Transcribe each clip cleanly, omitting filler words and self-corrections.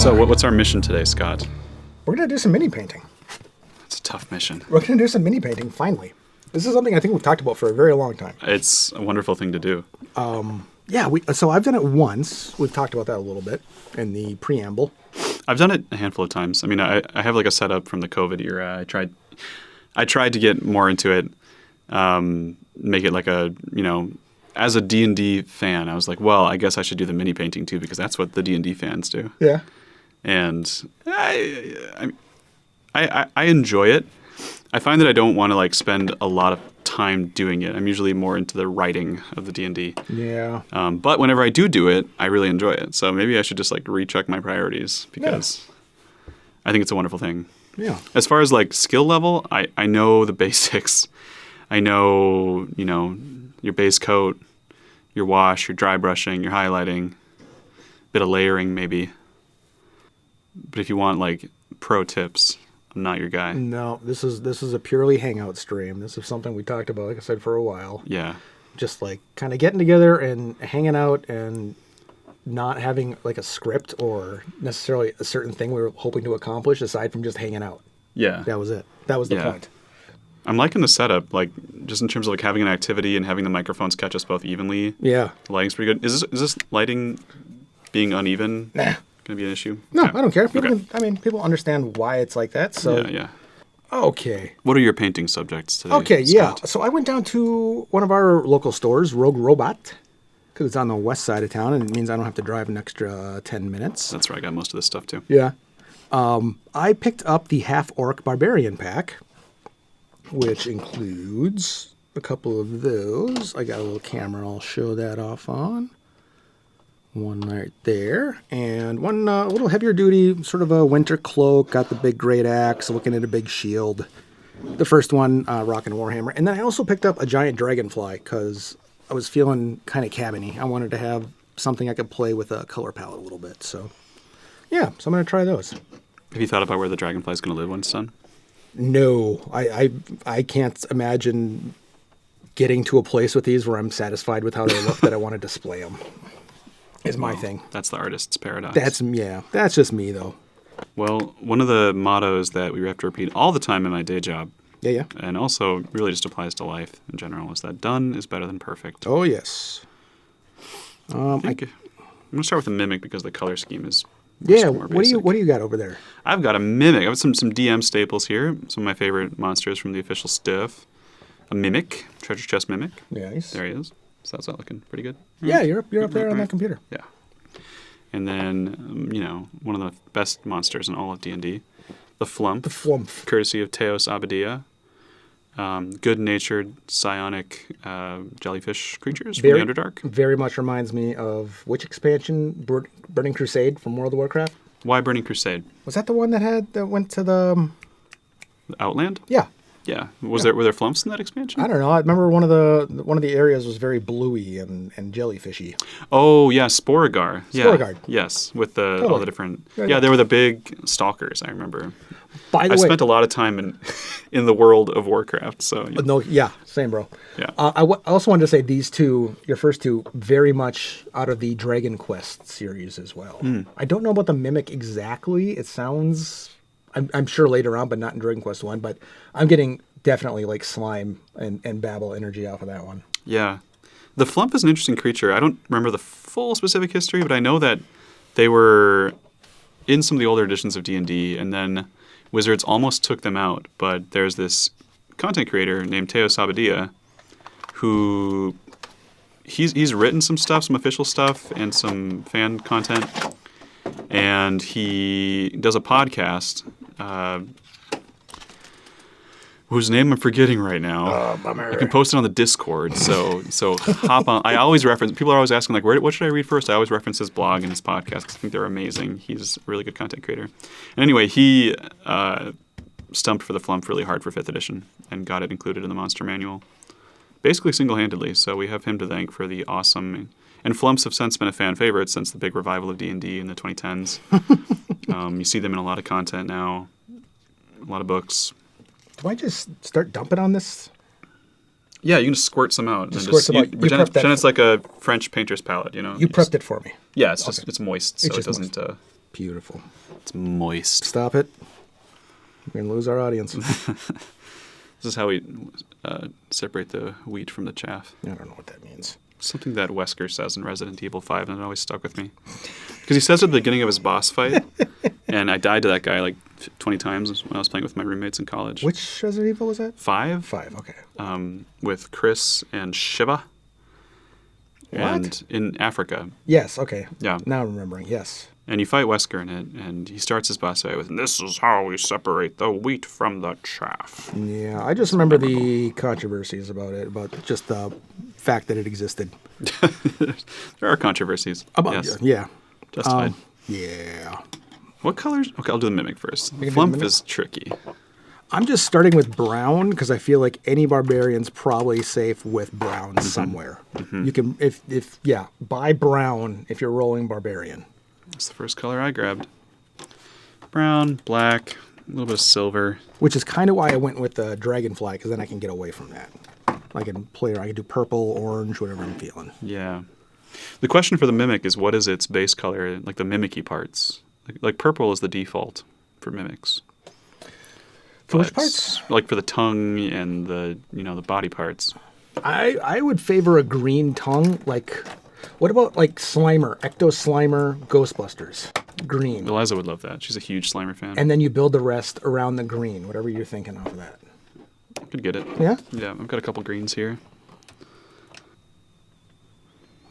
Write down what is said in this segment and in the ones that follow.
So what's our mission today, Scott? We're going to do some mini painting. It's a tough mission. We're going to do some mini painting, finally. This is something I think we've talked about for a very long time. It's a wonderful thing to do. So I've done it once. We've talked about that a little bit in the preamble. I've done it a handful of times. I mean, I have like a setup from the COVID era. I tried to get more into it, make it like a, as a D&D fan, I was like, well, I guess I should do the mini painting too, because that's what the D&D fans do. Yeah. And I enjoy it. I find that I don't want to like spend a lot of time doing it. I'm usually more into the writing of the D&D. Yeah. But whenever I do it, I really enjoy it. So maybe I should just like recheck my priorities because I think it's a wonderful thing. Yeah. As far as like skill level, I know the basics. I know, your base coat, your wash, your dry brushing, your highlighting, bit of layering maybe. But if you want like pro tips, I'm not your guy. No, this is a purely hangout stream. This is something we talked about, like I said, for a while. Yeah. Just like kind of getting together and hanging out and not having like a script or necessarily a certain thing we were hoping to accomplish aside from just hanging out. Yeah. That was it. That was the point. I'm liking the setup, like just in terms of like having an activity and having the microphones catch us both evenly. Yeah. The lighting's pretty good. Is this lighting being uneven? Nah. Going to be an issue? No, Okay. I don't care. People understand why it's like that. So Yeah. Okay. What are your painting subjects today? Okay, Scott? yeah. So I went down to one of our local stores, Rogue Robot, because it's on the west side of town, and it means I don't have to drive an extra 10 minutes. That's where I got most of this stuff too. Yeah. I picked up the Half-Orc Barbarian pack, which includes a couple of those. I got a little camera I'll show that off on. One right there. And one a little heavier duty, sort of a winter cloak. Got the big great axe, looking at a big shield. The first one, rocking Warhammer. And then I also picked up a giant dragonfly because I was feeling kind of cabiny. I wanted to have something I could play with a color palette a little bit. So, yeah. So I'm going to try those. Have you thought about where the dragonfly is going to live when it's done? No. I can't imagine getting to a place with these where I'm satisfied with how they look that I want to display them. Is my thing. That's the artist's paradox. That's just me though. Well, one of the mottos that we have to repeat all the time in my day job, Yeah. and also really just applies to life in general, is that done is better than perfect. Oh yes. I'm going to start with the mimic because the color scheme is more What basic. do you got over there? I've got a mimic. I've got some DM staples here. Some of my favorite monsters from the official stuff. A mimic, treasure chest mimic. Nice. There he is. So that's that looking pretty good. Yeah, you're up there on that computer. Yeah. And then, one of the best monsters in all of D&D, the Flump. The Flump. Courtesy of Teos Abadia. Good-natured, psionic jellyfish creatures from the Underdark. Very much reminds me of which expansion? Burning Crusade from World of Warcraft? Why Burning Crusade? Was that the one that went to the... Outland? Yeah. Yeah. Were there flumps in that expansion? I don't know. I remember one of the areas was very bluey and jellyfishy. Oh yeah, Sporagar. Yeah. Sporagar. Yes, with all Totally. the different. Yeah. Yeah, they were the big stalkers. I remember. By the I way, spent a lot of time in the world of Warcraft. So no, yeah, same, bro. Yeah. I also wanted to say these two, your first two, very much out of the Dragon Quest series as well. I don't know about the Mimic exactly. It sounds, I'm sure later on, but not in Dragon Quest 1. But I'm getting definitely like slime and babble energy off of that one. Yeah. The Flump is an interesting creature. I don't remember the full specific history, but I know that they were in some of the older editions of D&D, and then Wizards almost took them out. But there's this content creator named Teos Abadia who he's written some stuff, some official stuff, and some fan content, and he does a podcast whose name I'm forgetting right now. Bummer. I can post it on the Discord, so hop on. I always reference, people are always asking, like, what should I read first? I always reference his blog and his podcast because I think they're amazing. He's a really good content creator. And anyway, he stumped for the Flump really hard for 5th edition and got it included in the Monster Manual, basically single-handedly. So we have him to thank for the awesome... And Flumps have since been a fan favorite since the big revival of D&D in the 2010s. You see them in a lot of content now, a lot of books. Do I just start dumping on this? Yeah, you can just squirt some out. Just squirt some out. Pretend it's like a French painter's palette, you know? You prepped it for me. Yeah, it's moist, so it doesn't... Beautiful. It's moist. Stop it. We're going to lose our audience. This is how we separate the wheat from the chaff. I don't know what that means. Something that Wesker says in Resident Evil 5, and it always stuck with me. Because he says at the beginning of his boss fight, and I died to that guy like 20 times when I was playing with my roommates in college. Which Resident Evil was that? 5. 5, okay. With Chris and Shiva. What? And in Africa. Yes, okay. Yeah. Now I'm remembering, yes. And you fight Wesker in it, and he starts his boss fight with, "This is how we separate the wheat from the chaff." Yeah, I just remember the controversies about it, about just the fact that it existed. There are controversies. About yes. Yeah. Justified. Yeah. What colors? Okay, I'll do the mimic first. do the Flump mimic? is tricky. I'm just starting with brown because I feel like any barbarian's probably safe with brown somewhere. You can, buy brown if you're rolling barbarian. That's the first color I grabbed. Brown, black, a little bit of silver. Which is kind of why I went with the dragonfly, because then I can get away from that. I can do purple, orange, whatever I'm feeling. Yeah. The question for the mimic is, what is its base color, like the mimicky parts? Like purple is the default for mimics. For which parts? Like for the tongue and the body parts. I would favor a green tongue. Like, what about like Slimer, Ecto Slimer, Ghostbusters? Green. Eliza would love that. She's a huge Slimer fan. And then you build the rest around the green, whatever you're thinking of that. I could get it. Yeah? Yeah, I've got a couple greens here.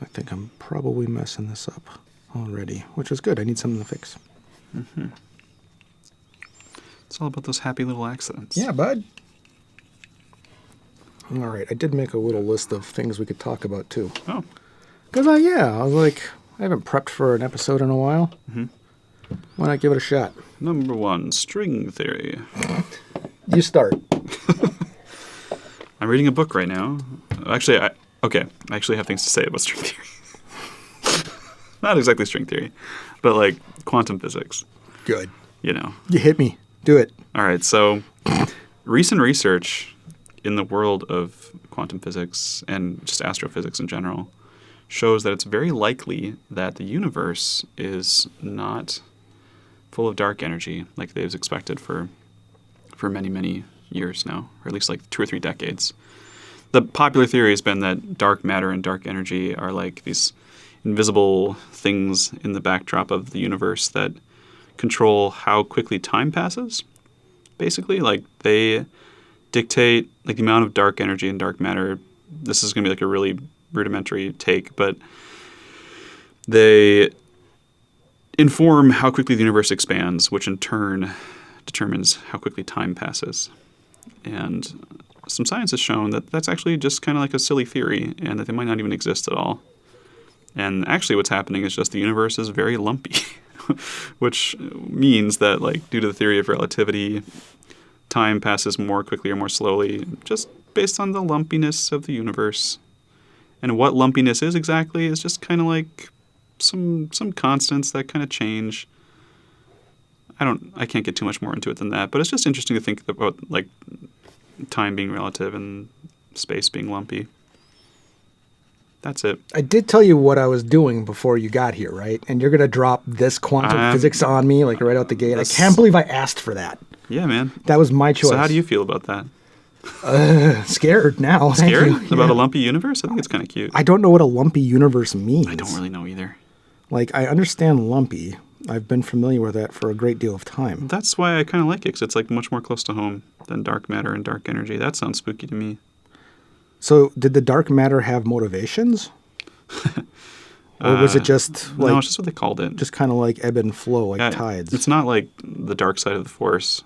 I think I'm probably messing this up already, which is good. I need something to fix. It's all about those happy little accidents. Yeah, bud. All right, I did make a little list of things we could talk about, too. Oh. Because, I was like, I haven't prepped for an episode in a while. Why not give it a shot? Number 1, string theory. You start. I'm reading a book right now. Actually, I actually have things to say about string theory. Not exactly string theory, but like quantum physics. Good. You hit me. Do it. All right, so recent research in the world of quantum physics and just astrophysics in general shows that it's very likely that the universe is not full of dark energy like they've expected for many, many years now, or at least like 2 or 3 decades. The popular theory has been that dark matter and dark energy are like these invisible things in the backdrop of the universe that control how quickly time passes. Basically, like they dictate like the amount of dark energy and dark matter. This is going to be like a really rudimentary take, but they inform how quickly the universe expands, which in turn determines how quickly time passes. And some science has shown that that's actually just kind of like a silly theory and that they might not even exist at all. And actually what's happening is just the universe is very lumpy, which means that like due to the theory of relativity, time passes more quickly or more slowly just based on the lumpiness of the universe. And what lumpiness is exactly is just kind of like some constants that kind of change. I can't get too much more into it than that, but it's just interesting to think about like time being relative and space being lumpy. That's it. I did tell you what I was doing before you got here, right? And you're going to drop this quantum physics on me like right out the gate. I can't believe I asked for that. Yeah, man. That was my choice. So how do you feel about that? Scared now. Scared? Thank you. About a lumpy universe? I think it's kind of cute. I don't know what a lumpy universe means. I don't really know either. Like, I understand lumpy. I've been familiar with that for a great deal of time. That's why I kind of like it, because it's like much more close to home than dark matter and dark energy. That sounds spooky to me. So, did the dark matter have motivations? Or was it just like... No, it's just what they called it. Just kind of like ebb and flow, like tides. It's not like the dark side of the force.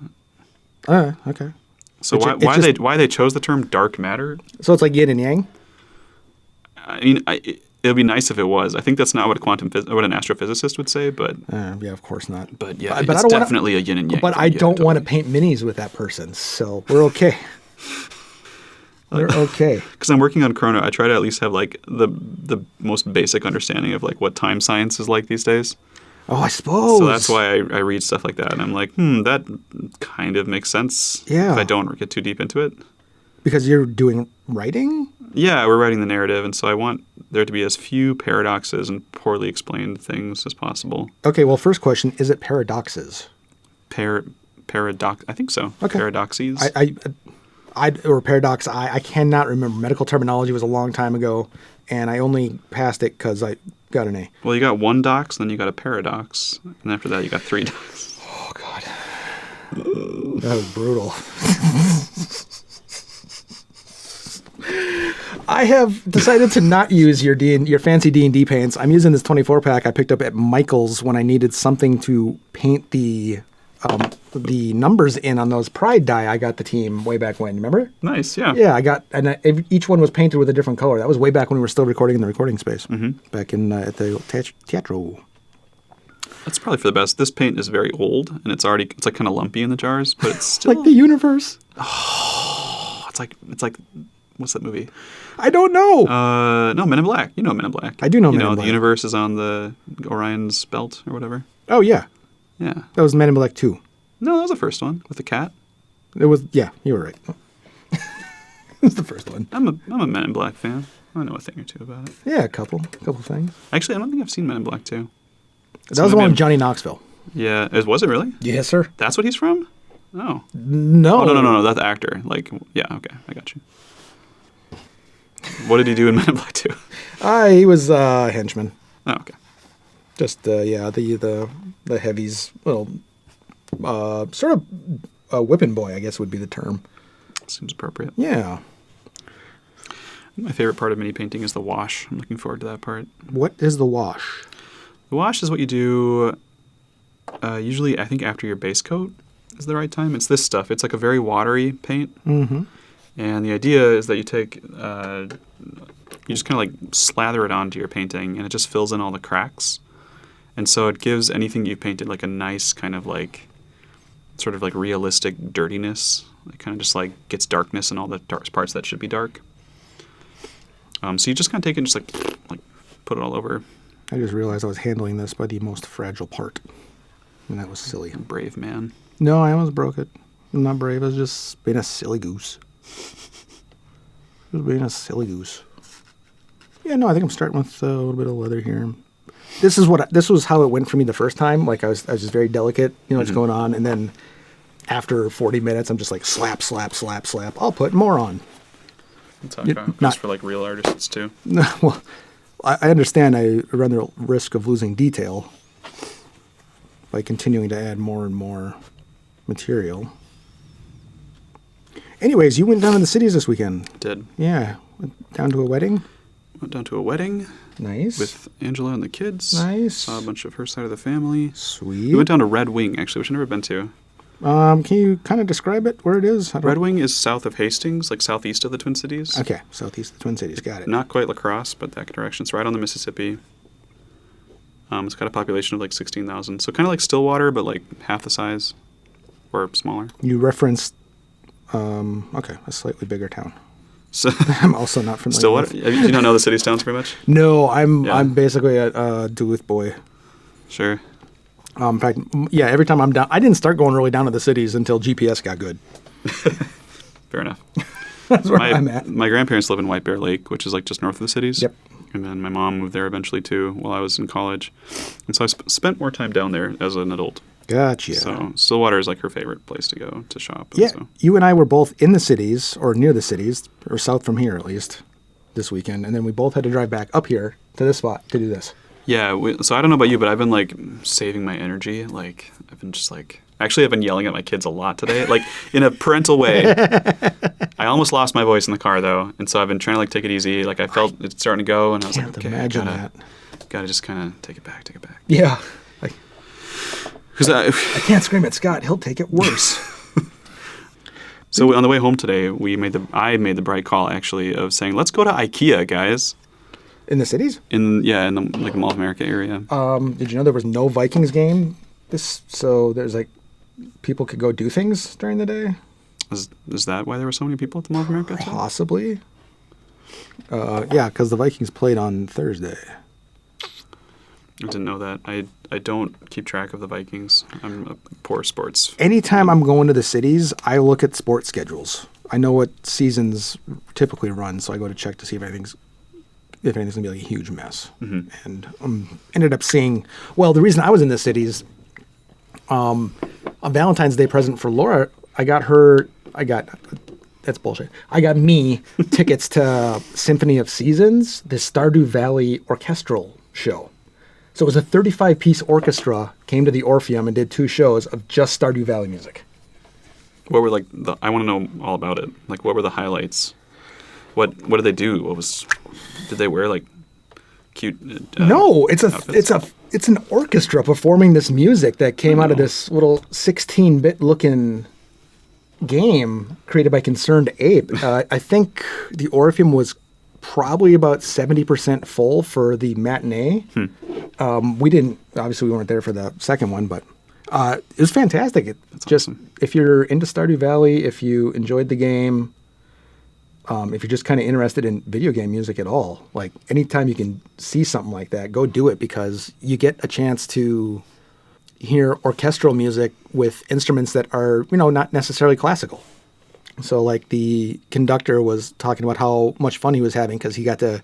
Okay. So why they chose the term dark matter? So it's like yin and yang? I mean, it would be nice if it was. I think that's not what what an astrophysicist would say, but... yeah, of course not. But yeah, it's definitely a yin and yang. But I don't want to paint minis with that person, so we're okay. We're okay. Because I'm working on Chrono, I try to at least have like the most basic understanding of like what time science is like these days. Oh, I suppose. So that's why I read stuff like that, and I'm like, that kind of makes sense. Yeah. If I don't get too deep into it. Because you're doing writing? Yeah, we're writing the narrative, and so I want there to be as few paradoxes and poorly explained things as possible. Okay, well, first question, is it paradoxes? Paradox? I think so. Okay. Paradoxes. Or paradox, I cannot remember. Medical terminology was a long time ago, and I only passed it because I got an A. Well, you got one dox, then you got a paradox, and after that you got 3 dox. Oh, God. That was brutal. I have decided to not use your fancy D&D paints. I'm using this 24-pack I picked up at Michael's when I needed something to paint the numbers in on those Pride die I got the team way back when. Remember? Nice, yeah. Yeah, each one was painted with a different color. That was way back when we were still recording in the recording space. Back in at the teatro. That's probably for the best. This paint is very old, and it's like kind of lumpy in the jars, but it's still like the universe. Oh, it's like what's that movie? I don't know. No, Men in Black. You know Men in Black. I do know Men in Black. The universe is on the Orion's belt or whatever. Oh yeah. Yeah. That was Men in Black 2. No, that was the first one with the cat. It was, yeah, you were right. It was the first one. I'm a Men in Black fan. I know a thing or two about it. Yeah, a couple things. Actually, I don't think I've seen Men in Black 2. That was the one with Johnny Knoxville. Yeah, was it really? Yes, sir. That's what he's from? Oh. No. Oh, no, that's the actor. Like, yeah, okay, I got you. What did he do in Men in Black 2? He was a henchman. Oh, okay. Just, the heavies, well, sort of a whipping boy, I guess would be the term. Seems appropriate. Yeah. My favorite part of mini painting is the wash. I'm looking forward to that part. What is the wash? The wash is what you do usually, I think, after your base coat is the right time. It's this stuff. It's like a very watery paint. Mm-hmm. And the idea is that you take, you just kind of like slather it onto your painting, and it just fills in all the cracks. And so it gives anything you've painted like a nice kind of like, sort of like realistic dirtiness. It kind of just like gets darkness in all the dark parts that should be dark. So you just kind of take it and just like put it all over. I just realized I was handling this by the most fragile part. And that was silly. Brave man. No, I almost broke it. I'm not brave. I was just being a silly goose. Just being a silly goose. Yeah, no, I think I'm starting with a little bit of leather here. This was how it went for me the first time. Like I was just very delicate, what's going on, and then after 40 minutes, I'm just like slap, slap, slap, slap. I'll put more on. That's how it goes for like real artists too. Well, I understand I run the risk of losing detail by continuing to add more and more material. Anyways, you went down to the cities this weekend. Did. Yeah. Went down to a wedding. Went down to a wedding. Nice. With Angela and the kids. Nice. Saw a bunch of her side of the family. Sweet. We went down to Red Wing, actually, which I've never been to. Can you kind of describe it, where it is? Red Wing is south of Hastings, like southeast of the Twin Cities. Okay, southeast of the Twin Cities. Got it. Not quite La Crosse, but that direction. It's right on the Mississippi. It's got a population of like 16,000. So kind of like Stillwater, but like half the size or smaller. You referenced, a slightly bigger town. So I'm also not familiar Stillwater? with. Do you not know the cities, towns very much? No, I'm basically a Duluth boy. Sure. In fact, yeah, every time I'm down, I didn't start going really down to the cities until GPS got good. Fair enough. That's where I'm at. My grandparents live in White Bear Lake, which is like just north of the cities. Yep. And then my mom moved there eventually too while I was in college. And so I spent more time down there as an adult. Gotcha. So Stillwater is like her favorite place to go to shop. Yeah, so. You and I were both in the cities, or near the cities, or south from here at least, this weekend. And then we both had to drive back up here to this spot to do this. Yeah, so I don't know about you, but I've been like saving my energy. Like I've been just like, actually I've been yelling at my kids a lot today, like in a parental way. I almost lost my voice in the car though, and so I've been trying to like take it easy. Like I felt it starting to go, and I was like, okay, gotta just kind of take it back. Yeah. Because I can't scream at Scott; he'll take it worse. So on the way home today, I made the bright call actually of saying, let's go to IKEA, guys. In the cities? In the like Mall of America area. Did you know there was no Vikings game? So there's like people could go do things during the day. Is that why there were so many people at the Mall of America? Possibly. Yeah, because the Vikings played on Thursday. I didn't know that. I don't keep track of the Vikings. I'm a poor sports. Anytime I'm going to the cities, I look at sports schedules. I know what seasons typically run, so I go to check to see if anything's gonna be like a huge mess. And ended up seeing. Well, the reason I was in the city is a Valentine's Day present for Laura. That's bullshit. I got me tickets to Symphony of Seasons, the Stardew Valley orchestral show. So it was a 35-piece orchestra came to the Orpheum and did 2 shows of just Stardew Valley music. What were like I want to know all about it. Like, what were the highlights? What did they do? Did they wear like cute? No, it's outfits? it's an orchestra performing this music that came out of this little 16-bit looking game created by Concerned Ape. I think the Orpheum was probably about 70% full for the matinee. Obviously we weren't there for the second one, but it was fantastic. That's just awesome. If you're into Stardew Valley, if you enjoyed the game, if you're just kind of interested in video game music at all, like anytime you can see something like that, go do it, because you get a chance to hear orchestral music with instruments that are, not necessarily classical. So like the conductor was talking about how much fun he was having because he got to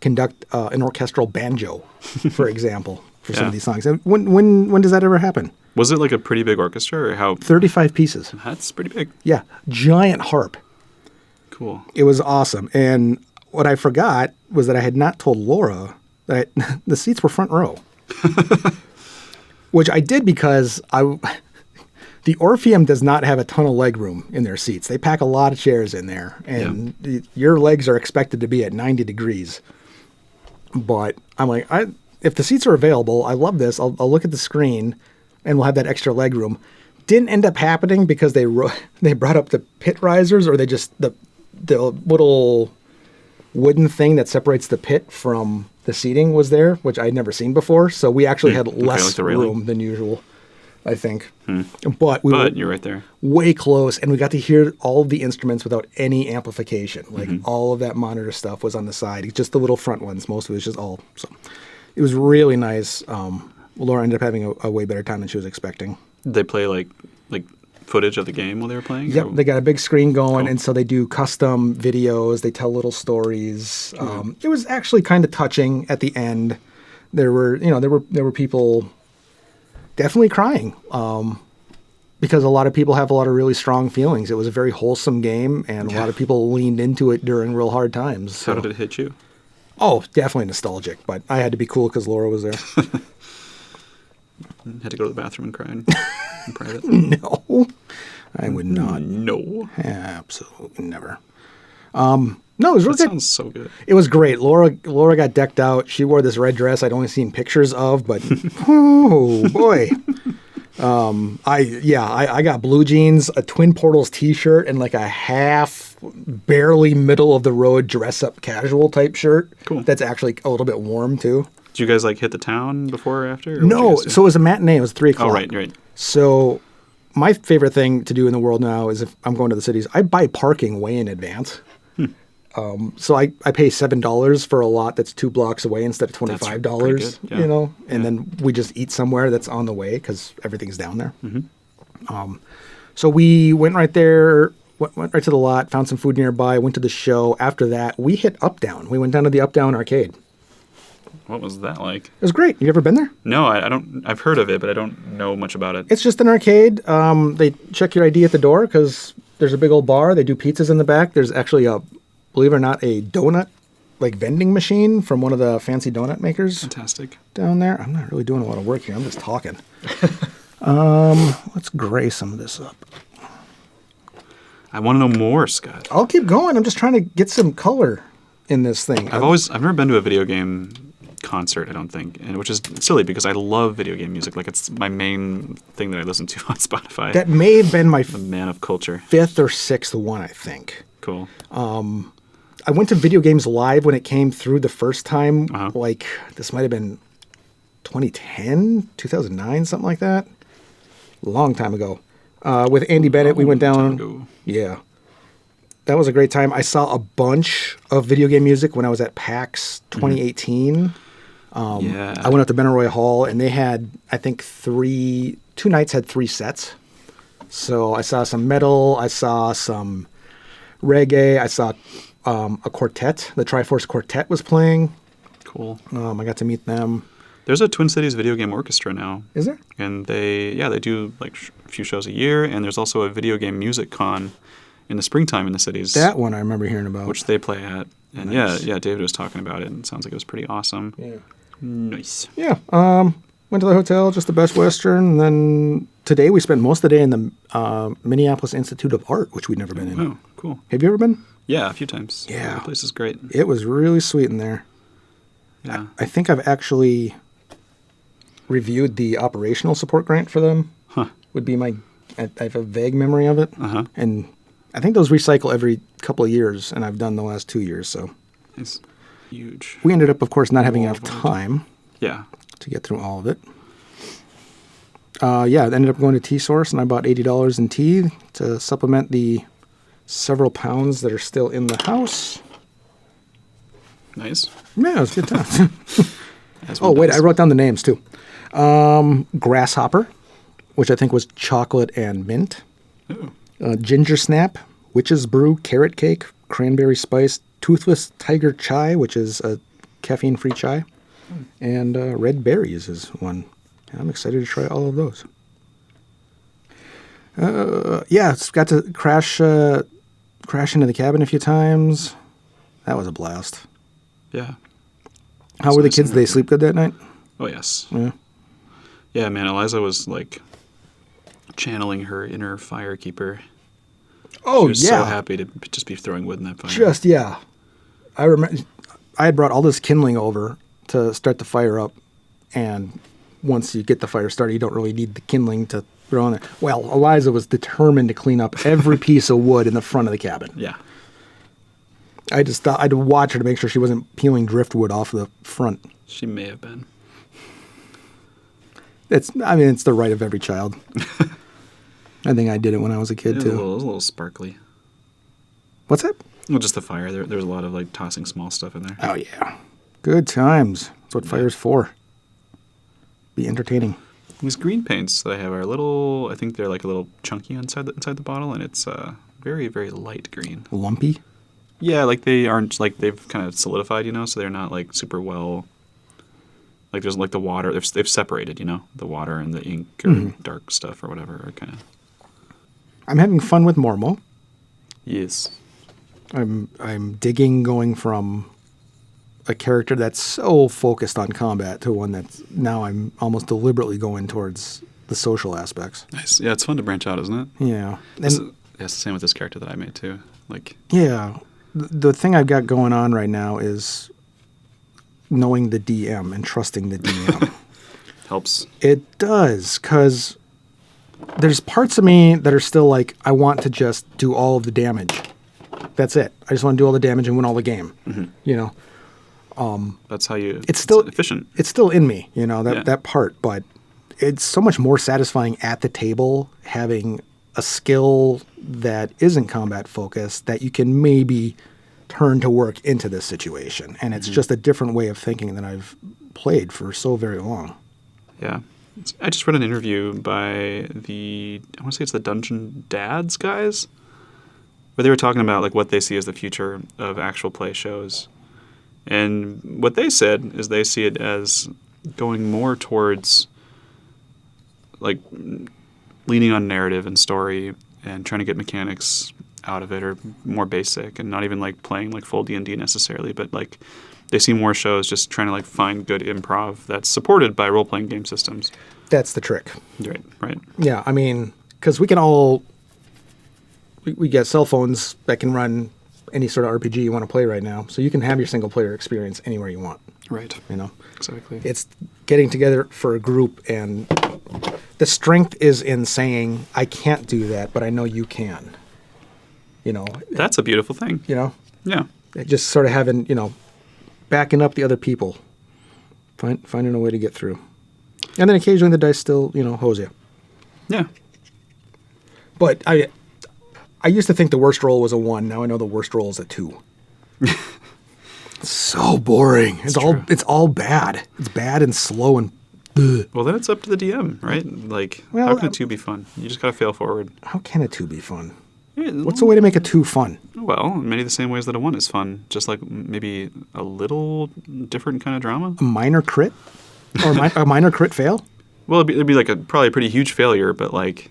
conduct an orchestral banjo, for example, for some of these songs. And when does that ever happen? Was it like a pretty big orchestra, or how? 35 pieces. That's pretty big. Yeah. Giant harp. Cool. It was awesome. And what I forgot was that I had not told Laura that the seats were front row. Which I did because the Orpheum does not have a ton of leg room in their seats. They pack a lot of chairs in there, and your legs are expected to be at 90 degrees. But I'm like, if the seats are available, I love this. I'll look at the screen, and we'll have that extra leg room. Didn't end up happening because they brought up the pit risers, or they just the little wooden thing that separates the pit from the seating was there, which I'd never seen before. So we actually had less room than usual, I think. But we were you're right there. way close, and we got to hear all of the instruments without any amplification. Like all of that monitor stuff was on the side, just the little front ones. Most of it was just all. So it was really nice. Laura ended up having a way better time than she was expecting. Did they play like footage of the game while they were playing? Yep, they got a big screen going, and so they do custom videos. They tell little stories. It was actually kind of touching at the end. There were people definitely crying because a lot of people have a lot of really strong feelings. It was a very wholesome game, and a lot of people leaned into it during real hard times. So. How did it hit you? Oh, definitely nostalgic, but I had to be cool because Laura was there. Had to go to the bathroom and cry in private? No, I would not. No. Absolutely never. No, it was really good. Sounds so good. It was great. Laura got decked out. She wore this red dress I'd only seen pictures of, but oh boy. I got blue jeans, a Twin Portals t-shirt, and like a half, barely middle of the road dress up casual type shirt. Cool. That's actually a little bit warm too. Did you guys hit the town before or after? Or No, so it was a matinee. It was 3 o'clock. Oh, right. So my favorite thing to do in the world now is if I'm going to the cities, I buy parking way in advance. So I pay $7 for a lot that's 2 blocks away instead of $25, and then we just eat somewhere that's on the way because everything's down there. So we went right there, went right to the lot, found some food nearby, went to the show. After that, we hit Uptown. We went down to the Uptown arcade. What was that like? It was great. You ever been there? No, I don't. I've heard of it, but I don't know much about it. It's just an arcade. They check your ID at the door because there's a big old bar. They do pizzas in the back. There's actually believe it or not, a donut vending machine from one of the fancy donut makers. Fantastic. Down there. I'm not really doing a lot of work here. I'm just talking. Let's gray some of this up. I want to know more, Scott. I'll keep going. I'm just trying to get some color in this thing. I've never been to a video game concert, I don't think, and which is silly because I love video game music. Like, it's my main thing that I listen to on Spotify. That may have been my the man of culture. 5th or 6th one, I think. Cool. I went to Video Games Live when it came through the first time. Like, this might have been 2010, 2009, something like that. A long time ago. With Andy Bennett, we went down. Yeah. That was a great time. I saw a bunch of video game music when I was at PAX 2018. I went up to Benaroya Hall, and they had, I think, 2 nights had 3 sets. So I saw some metal. I saw some reggae. I saw a quartet. The Triforce Quartet was playing. Cool. I got to meet them. There's a Twin Cities video game orchestra now. Is there? And they do like a few shows a year, and there's also a video game music con in the springtime in the cities. That one I remember hearing about. Which they play at. And nice. yeah, David was talking about it, and it sounds like it was pretty awesome. Yeah. Nice. Yeah. Went to the hotel, just the Best Western, and then today we spent most of the day in the Minneapolis Institute of Art, which we'd never been in. Oh, cool. Have you ever been? Yeah, a few times. Yeah. The place is great. It was really sweet in there. Yeah. I think I've actually reviewed the operational support grant for them. Huh. Would be I have a vague memory of it. Uh-huh. And I think those recycle every couple of years, and I've done the last 2 years, so. It's huge. We ended up, of course, not having enough time Yeah. to get through all of it. I ended up going to Tea Source, and I bought $80 in tea to supplement the several pounds that are still in the house. Nice. Yeah, it was a good time. As Oh, one wait, does. I wrote down the names, too. Grasshopper, which I think was chocolate and mint. Ooh. Ginger Snap, Witch's Brew, Carrot Cake, Cranberry Spice, Toothless Tiger Chai, which is a caffeine-free chai, and Red Berries is one. I'm excited to try all of those. It's got to crash into the cabin a few times. That was a blast. Yeah. How were the nice kids? Did they sleep good that night? Oh, yes. Yeah. Yeah, man, Eliza was like channeling her inner firekeeper. Oh, She was so happy to just be throwing wood in that fire. I remember I had brought all this kindling over to start the fire up, and once you get the fire started, you don't really need the kindling to throw on there. Well, Eliza was determined to clean up every piece of wood in the front of the cabin. Yeah. I just thought I'd watch her to make sure she wasn't peeling driftwood off the front. She may have been. It's the right of every child. I think I did it when I was a kid, It too. was a little sparkly. What's that? Well, just the fire. There was a lot of like tossing small stuff in there. Oh, yeah. Good times. That's what fire's for. Be entertaining. These green paints that I have are a little, I think they're like a little chunky inside the bottle, and it's very, very light green. Lumpy? Yeah, like they aren't, like they've kind of solidified, so they're not like super well, like there's like the water, they've separated, the water and the ink or dark stuff or whatever are kind of. I'm having fun with Mormo. Yes. I'm digging going from a character that's so focused on combat to one that's now I'm almost deliberately going towards the social aspects. Nice. Yeah, it's fun to branch out, isn't it? Yeah. It's the same with this character that I made too. Like. Yeah. The thing I've got going on right now is knowing the DM and trusting the DM. Helps. It does, because there's parts of me that are still like, I want to just do all of the damage. That's it. I just want to do all the damage and win all the game. That's how you. It's still efficient. It's still in me, that part. But it's so much more satisfying at the table having a skill that isn't combat focused that you can maybe turn to work into this situation. And it's just a different way of thinking than I've played for so very long. Yeah. I just read an interview by I want to say it's the Dungeon Dads guys, where they were talking about like what they see as the future of actual play shows. And what they said is they see it as going more towards like leaning on narrative and story and trying to get mechanics out of it, or more basic, and not even like playing like full D&D necessarily, but like they see more shows just trying to like find good improv that's supported by role-playing game systems. That's the trick. Right. Yeah, I mean, because we can all we get cell phones that can run any sort of RPG you want to play right now, so you can have your single player experience anywhere you want. Right. Exactly. It's getting together for a group, and the strength is in saying, I can't do that, but I know you can. That's a beautiful thing. Yeah. Just sort of having, backing up the other people, finding a way to get through. And then occasionally the dice still, hose you. Yeah. But I used to think the worst roll was a 1. Now I know the worst roll is a 2. It's so boring. It's all bad. It's bad and slow and. Ugh. Well, then it's up to the DM, right? Like, how can a 2 be fun? You just gotta fail forward. How can a 2 be fun? What's the way to make a 2 fun? Well, in many of the same ways that a 1 is fun. Just like maybe a little different kind of drama. A minor crit? Or a minor crit fail? Well, it'd be like probably a pretty huge failure, but like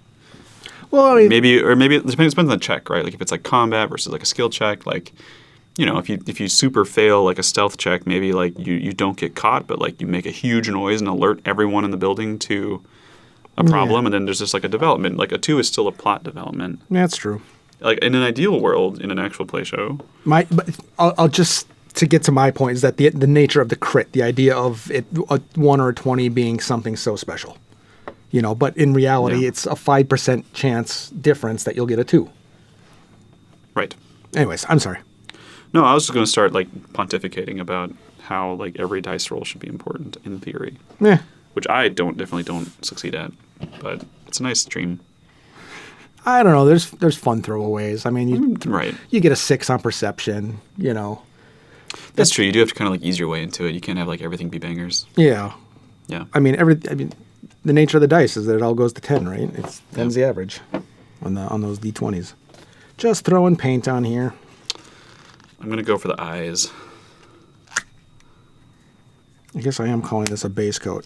Well, I mean, maybe it depends on the check, right? Like if it's like combat versus like a skill check, like if you super fail like a stealth check, maybe like you don't get caught, but like you make a huge noise and alert everyone in the building to a problem, and then there's just like a development. Like a 2 is still a plot development. that's true. Like in an ideal world, in an actual play show. But I'll just to get to my point is that the nature of the crit, the idea of it a 1 or a 20 being something so special, But in reality, it's a 5% chance difference that you'll get a 2. Right. Anyways, I'm sorry. No, I was just going to start like pontificating about how like every dice roll should be important in theory, which I definitely don't succeed at, but it's a nice dream. I don't know. There's fun throwaways. I mean, Right. you get a 6 on perception. That's true. You do have to kind of like ease your way into it. You can't have like everything be bangers. Yeah. Yeah. I mean, the nature of the dice is that it all goes to 10, right? It's 10's the average on those D20s. Just throwing paint on here. I'm going to go for the eyes. I guess I am calling this a base coat.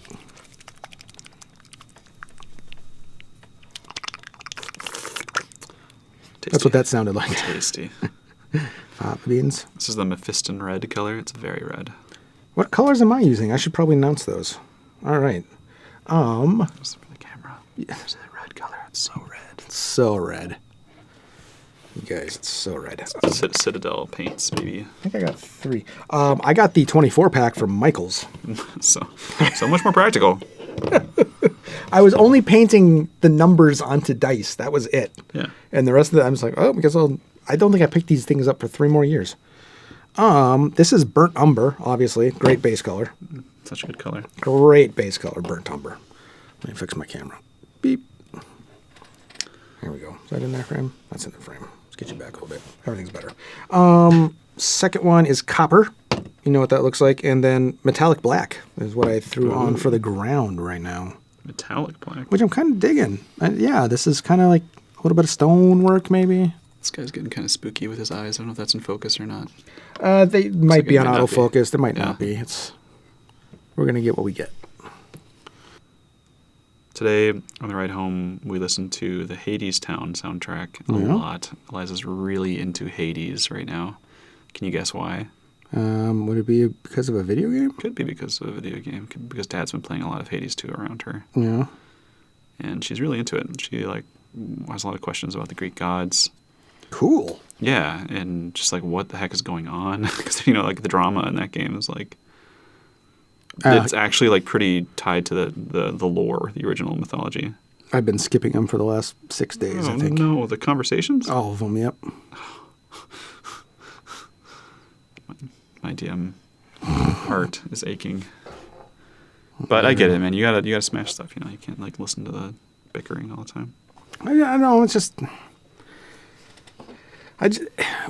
Tasty. That's what that sounded like. Tasty. Fava beans. This is the Mephiston red color. It's very red. What colors am I using? I should probably announce those. All right. Just for the camera. Yeah. There's the red color. It's so red. It's so red. You guys, it's so red. Citadel paints, baby. I think I got 3. I got the 24 pack from Michaels. so much more practical. I was only painting the numbers onto dice. That was it. Yeah. And the rest of it, I was like, because I don't think I picked these things up for 3 more years. This is burnt umber, obviously. Great base color. Such a good color. Great base color, burnt umber. Let me fix my camera. Beep. Here we go. Is that in that frame? That's in the frame. Let's get you back a little bit. Everything's better. Second one is copper. You know what that looks like. And then metallic black is what I threw on for the ground right now. Metallic black. Which I'm kind of digging. Yeah, this is kind of like a little bit of stonework, maybe. This guy's getting kind of spooky with his eyes. I don't know if that's in focus or not. They might like be it on might not be. autofocus. They might Yeah. not be. We're going to get what we get. Today, on the ride home, we listened to the Hades Town soundtrack a lot. Eliza's really into Hades right now. Can you guess why? Would it be because of a video game? Could be because of a video game. Could be because Dad's been playing a lot of Hades 2 around her. Yeah. And she's really into it. She has a lot of questions about the Greek gods. Cool. Yeah, and just like what the heck is going on? Because like the drama in that game is like it's actually like pretty tied to the lore, the original mythology. I've been skipping them for the last 6 days, I think. No, the conversations? All of them, yep. My DM heart is aching. But I get it, man. You gotta smash stuff. You can't like listen to the bickering all the time. I know. It's just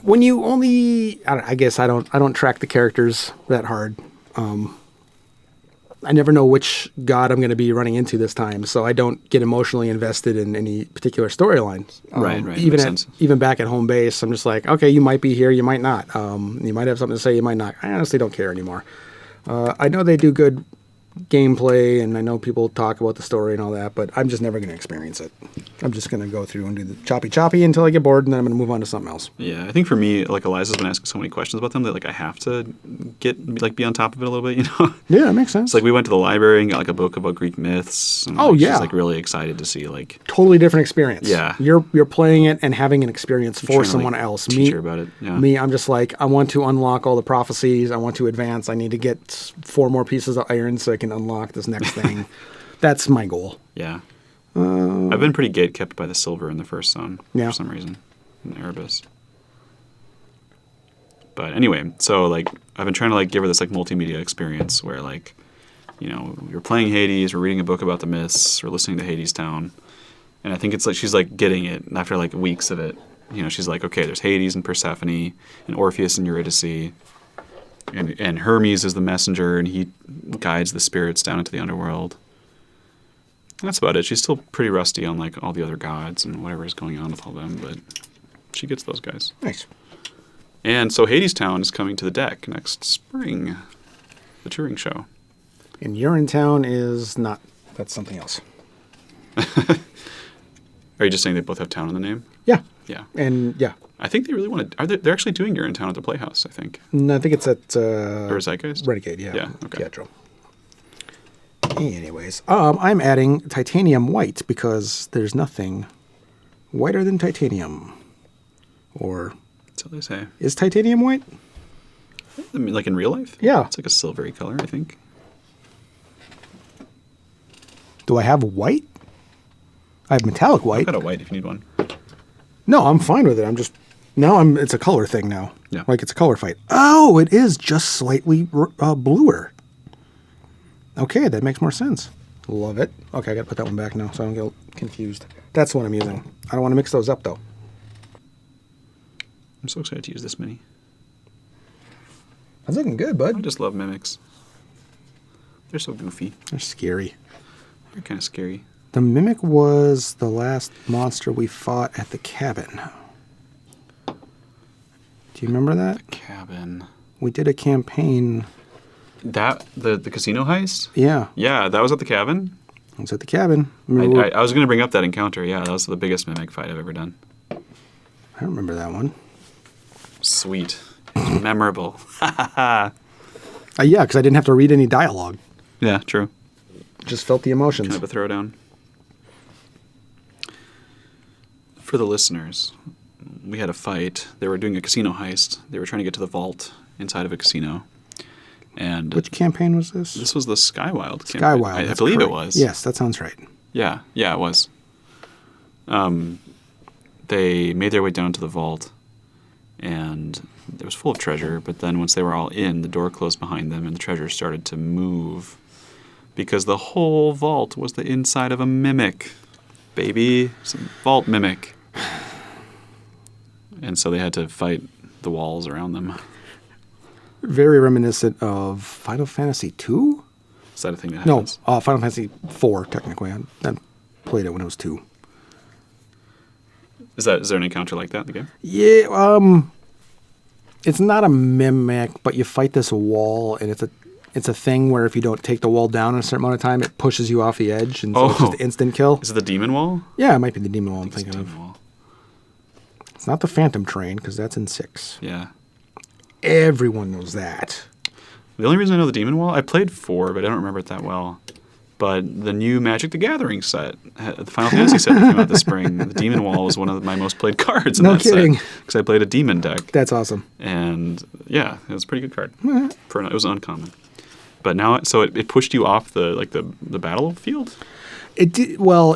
when you only. I guess I don't track the characters that hard. I never know which god I'm going to be running into this time, so I don't get emotionally invested in any particular storylines. Right. Makes sense. Even back at home base, I'm just like, okay, you might be here, you might not. You might have something to say, you might not. I honestly don't care anymore. I know they do good gameplay, and I know people talk about the story and all that, but I'm just never going to experience it. I'm just going to go through and do the choppy until I get bored, and then I'm going to move on to something else. Yeah, I think for me, like Eliza's been asking so many questions about them that like I have to be on top of it a little bit, Yeah, that makes sense. It's like we went to the library and got like a book about Greek myths. And, she's like really excited to see like totally different experience. Yeah, you're playing it and having an experience for someone else. Teach her about it. Yeah. Me, I'm just like, I want to unlock all the prophecies. I want to advance. I need to get 4 more pieces of iron so I can unlock this next thing. That's my goal. Yeah. I've been pretty gatekept by the silver in the first zone for some reason in Erebus. But anyway, so like I've been trying to like give her this like multimedia experience where like, you're playing Hades, we're reading a book about the myths, we're listening to Hades Town, and I think it's like she's like getting it. And after like weeks of it, she's like, okay, there's Hades and Persephone and Orpheus and Eurydice, and Hermes is the messenger, and he guides the spirits down into the underworld. That's about it. She's still pretty rusty on like all the other gods and whatever is going on with all them, but She gets those guys. Nice. And so Hadestown is coming to the deck next spring. The touring show. And Urinetown is not. That's something else. Are you just saying they both have town in the name? Yeah. Yeah. And yeah. I think they really want to. They're actually doing Urinetown at the Playhouse, I think. No, I think it's at Or Zeitgeist? Renegade, yeah. Yeah, okay. Teatro. Anyways, I'm adding titanium white because there's nothing whiter than titanium. Or That's what they say. is titanium white? I mean, like in real life? Yeah. It's like a silvery color, I think. Do I have white? I have metallic I've white. got a white if you need one. No, I'm fine with it. It's a color thing now. Yeah. Like it's a color fight. Oh, it is just slightly bluer. Okay, that makes more sense. Love it. Okay, I got to put that one back now so I don't get confused. That's the one I'm using. I don't want to mix those up though. I'm so excited to use this mini. That's looking good, I bud. just love mimics. They're so goofy. They're scary. They're kind of scary. The Mimic was the last monster we fought at the cabin. Do you remember that? Cabin. We did a campaign. That the casino heist? Yeah, Yeah, that was at the cabin. it was at the cabin. I Remember was going to bring up that encounter. Yeah, that was the biggest mimic fight I've ever done. I remember that one. Sweet. It's memorable. Yeah, because I didn't have to read any dialogue. Yeah, true. Just felt the emotions. Kind of a throwdown. For the listeners, we had a fight. They were doing a casino heist. They were trying to get to the vault inside of a casino. And Which campaign was this? this was the Skywild campaign. Skywild. I that's believe correct. it was. Yes, that sounds right. Yeah, it was. They made their way down to the vault, and it was full of treasure, but then once they were all in, the door closed behind them, and the treasure started to move, because the whole vault was the inside of a mimic. Baby, some vault mimic. And so they had to fight the walls around them. Very reminiscent of Final Fantasy II? Is that a thing that No, happens? Final Fantasy IV, technically. I played it when it was 2. Is there an encounter like that in the game? Yeah, it's not a mimic, but you fight this wall, and it's a thing where if you don't take the wall down in a certain amount of time, it pushes you off the edge, and so it's just instant kill. Is it the demon wall? Yeah, it might be the demon wall I'm It's the thinking of. demon wall. It's not the Phantom Train, because that's in 6. Yeah. Everyone knows that. The only reason I know the demon wall, I played 4, but I don't remember it that well. But the new Magic the Gathering set, the Final Fantasy set that came out this spring, the Demon Wall was one of my most played cards in No that kidding. set. Because I played a demon deck. That's awesome. And yeah, it was a pretty good card. It was uncommon. But now, so it pushed you off the battlefield? It did, well,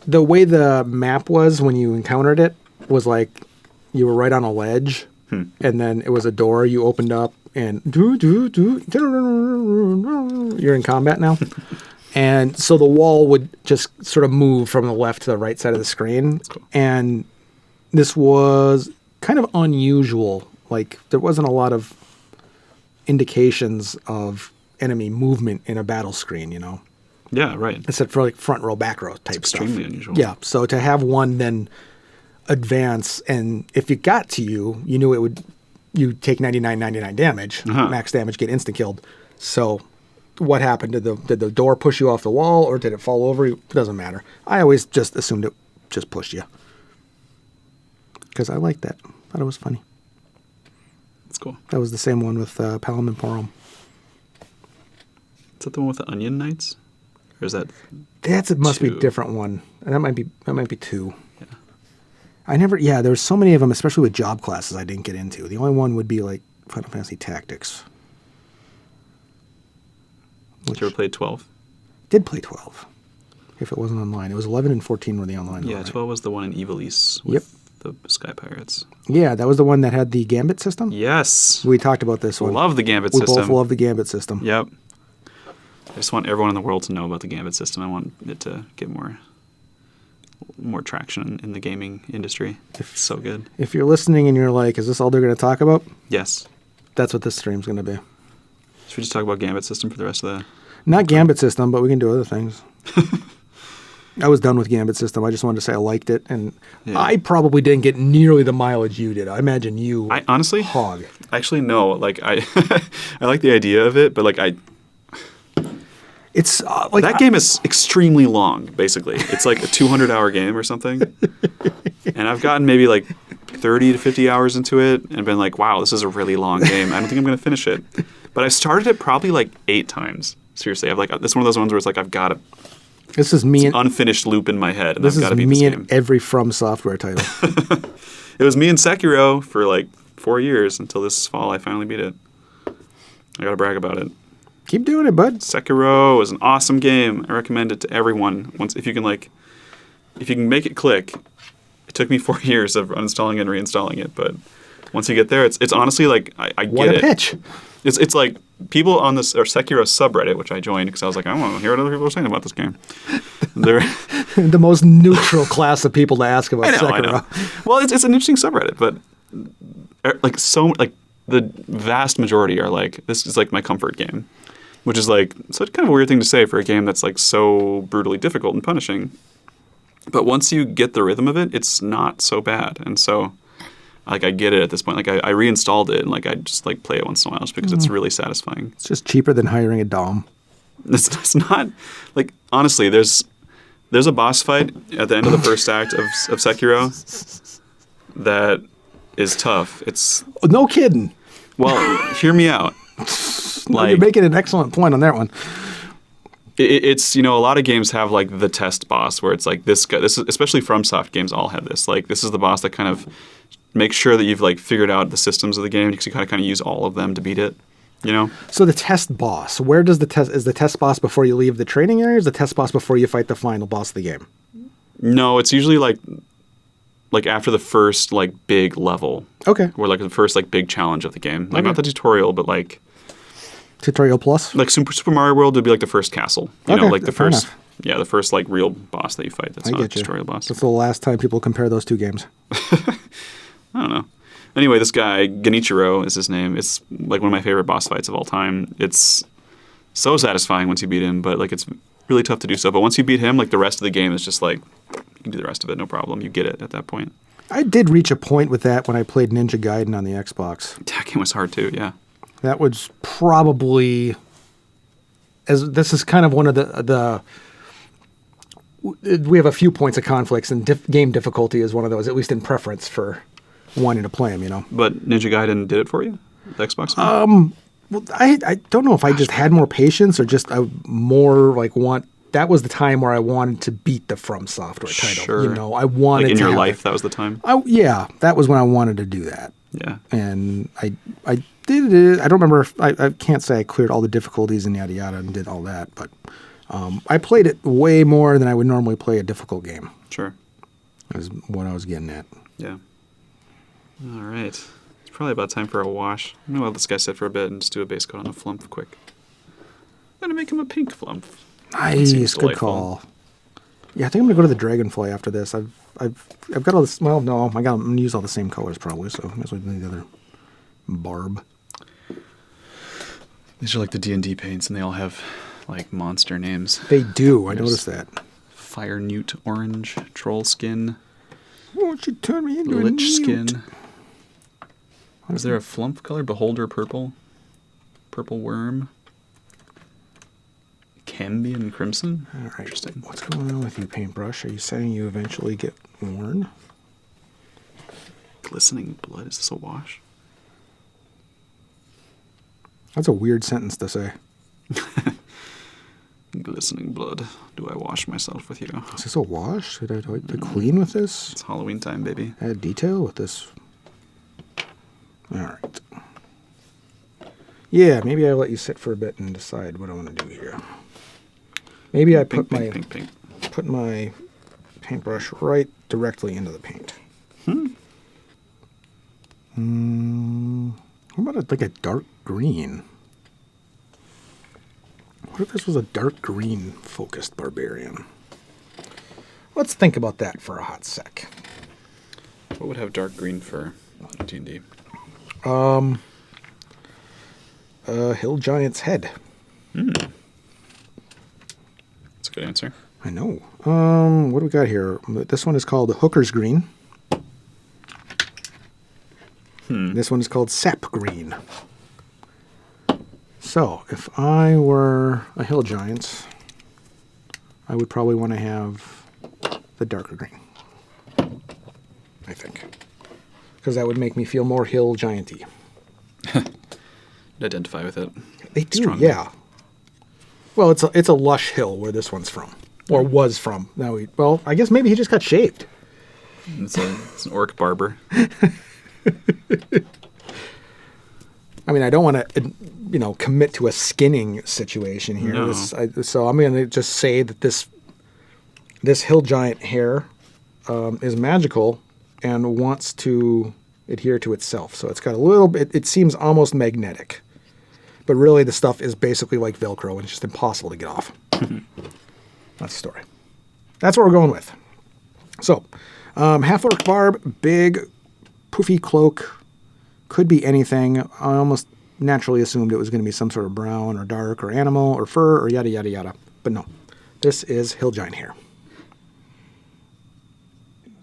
the way the map was when you encountered it was like you were right on a ledge, and then it was a door you opened up, and you're in combat now. And so the wall would just sort of move from the left to the right side of the screen. That's cool. And this was kind of unusual. Like, there wasn't a lot of indications of enemy movement in a battle screen, you know? Yeah, right. Except for like front row, back row type stuff. Extremely unusual. Yeah. So to have one then advance, and if it got to you, you knew it would, you take 99 damage, max damage, get instant killed. So what happened? Did the door push you off the wall, or did it fall over you? It doesn't matter. I always just assumed it just pushed you. Because I liked that. Thought it was funny. That's cool. That was the same one with Palom and Porom. Is that the one with the Onion Knights? Or is that... It must be a 2? different one. And that might be 2. Yeah. There's so many of them, especially with job classes I didn't get into. The only one would be like Final Fantasy Tactics. Did you ever play 12? Did play 12. If it wasn't online. It was 11 and 14 were the online Yeah, one, right? 12 was the one in Ivalice with the Sky Pirates. Yeah, that was the one that had the Gambit system? Yes. We talked about this one. Love the Gambit we system. both love the Gambit system. Yep. I just want everyone in the world to know about the Gambit system. I want it to get more traction in the gaming industry. It's so good. If you're listening and you're like, is this all they're going to talk about? Yes. That's what this stream's going to be. Should we just talk about Gambit system for the rest of the... Not Gambit system, but we can do other things. I was done with Gambit System. I just wanted to say I liked it, and Yeah. I probably didn't get nearly the mileage you did. I imagine you I honestly, hog. actually no. Like I, I like the idea of it, but like It's like that game is extremely long. Basically, it's like a 200-hour game or something, and I've gotten maybe like 30 to 50 hours into it, and been like, wow, this is a really long game. I don't think I'm going to finish it. But I've started it probably like 8 times. Seriously, I've like this is one of those ones where it's like I've got to. This is me and Unfinished loop in my head, and this I've got to is beat me this and game. every From Software title. It was me and Sekiro for like 4 years until this fall I finally beat it. I got to brag about it. Keep doing it, bud. Sekiro is an awesome game. I recommend it to everyone. Once if you can make it click. It took me 4 years of uninstalling and reinstalling it, but once you get there, it's honestly like I get What a it. pitch! It's like people on this or Sekiro subreddit, which I joined because I was like, I want to hear what other people are saying about this game. They're The most neutral class of people to ask about Sekiro. I know. Well, it's an interesting subreddit, but like the vast majority are like, this is like my comfort game, which is like such kind of a weird thing to say for a game that's like so brutally difficult and punishing. But once you get the rhythm of it, it's not so bad, and so like I get it at this point. Like I reinstalled it and like I just like play it once in a while just because it's really satisfying. It's just cheaper than hiring a dom. It's not like honestly. There's a boss fight at the end of the first act of Sekiro that is tough. It's No kidding. well, hear me out. You're making an excellent point on that one. It's a lot of games have like the test boss where it's like this guy. This is especially FromSoft games all have this. Like this is the boss that kind of makes sure that you've like figured out the systems of the game because you kind of use all of them to beat it. You know. So the test boss, where does is the test boss before you leave the training area? Or is the test boss before you fight the final boss of the game? No, it's usually like after the first like big level. Okay. Or like the first like big challenge of the game. Like not the tutorial, but like. Tutorial plus? Like Super Mario World would be like the first castle. You know, like the fair first, enough. yeah, the first like real boss that you fight. That's I not a get you. tutorial boss. That's the last time people compare those two games. I don't know. Anyway, this guy Genichiro is his name. It's like one of my favorite boss fights of all time. It's so satisfying once you beat him, but like it's really tough to do so. But once you beat him, like the rest of the game is just like you can do the rest of it, no problem. You get it at that point. I did reach a point with that when I played Ninja Gaiden on the Xbox. That game was hard too. Yeah. That was probably. This is kind of one of we have a few points of conflicts, and game difficulty is one of those, at least in preference for wanting to play them, you know. But Ninja Gaiden did it for you? The Xbox one? Well, I don't know if I just had more patience or just more like that was the time where I wanted to beat the From Software title. Sure. You know, I wanted like in to your have life, it. that was the time? Yeah, that was when I wanted to do that. Yeah. And I did it. I don't remember if I can't say I cleared all the difficulties and yada yada and did all that, but I played it way more than I would normally play a difficult game. Sure. Is what I was getting at. Yeah. All right. It's probably about time for a wash. I'm going to let this guy sit for a bit and just do a base coat on the flump quick. I'm going to make him a pink flump. Nice. Good delightful. call. Yeah, I think I'm going to go to the Dragonfly after this. I've got all this. Well, no, I'm going to use all the same colors probably, so I might as well do the other barb. These are like the D&D paints, and they all have like monster names. They do. I noticed that. Fire Newt Orange, Troll Skin, Won't you turn me into a Lich newt? Skin. Is there a flump color? Beholder Purple, Purple Worm, Cambion Crimson. All right. Interesting. What's going on with you, paintbrush? Are you saying you eventually get worn? Glistening Blood. Is this a wash? That's a weird sentence to say. Glistening Blood. Do I wash myself with you? Is this a wash? Did I like to clean with this? It's Halloween time, baby. Add detail with this? All right. Yeah, maybe I'll let you sit for a bit and decide what I want to do here. Maybe I put put my paintbrush right directly into the paint. How about like a dark green? What if this was a dark green focused barbarian? Let's think about that for a hot sec. What would have dark green for D&D? Hill Giant's head. That's a good answer. I know. What do we got here? This one is called Hooker's Green. This one is called Sap Green. So, if I were a hill giant, I would probably want to have the darker green. I think. Because that would make me feel more hill giant-y. Identify with it. They do, strongly. yeah. Well, it's a lush hill where this one's from. Or was from. Well, I guess maybe he just got shaved. It's an orc barber. I mean, I don't want to, commit to a skinning situation here. No. So I'm going to just say that this hill giant hair is magical and wants to adhere to itself. So it's got a little bit, it seems almost magnetic. But really the stuff is basically like Velcro and it's just impossible to get off. That's the story. That's what we're going with. So, half-orc barb, big, poofy cloak, could be anything. I almost naturally assumed it was going to be some sort of brown or dark or animal or fur or yada, yada, yada. But no, this is hill giant hair.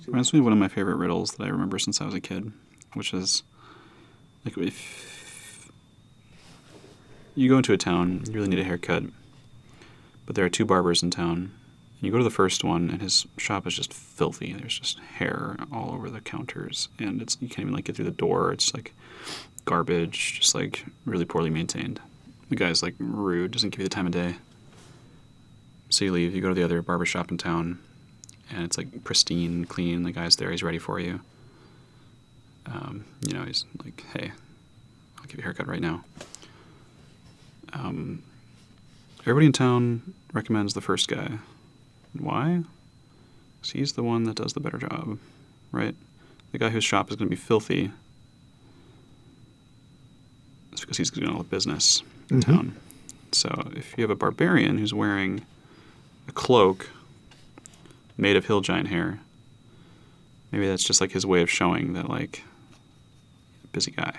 Reminds me of one of my favorite riddles that I remember since I was a kid, which is, like, if you go into a town, you really need a haircut, but there are 2 barbers in town. You go to the first one, and his shop is just filthy. There's just hair all over the counters, and you can't even get through the door. It's garbage, just really poorly maintained. The guy's rude, doesn't give you the time of day. So you leave. You go to the other barber shop in town, and it's pristine, clean. The guy's there. He's ready for you. He's like, "Hey, I'll give you a haircut right now." Everybody in town recommends the first guy. Why? Because he's the one that does the better job, right? The guy whose shop is going to be filthy. It's because he's doing all the business in town. So if you have a barbarian who's wearing a cloak made of hill giant hair, maybe that's just his way of showing that busy guy.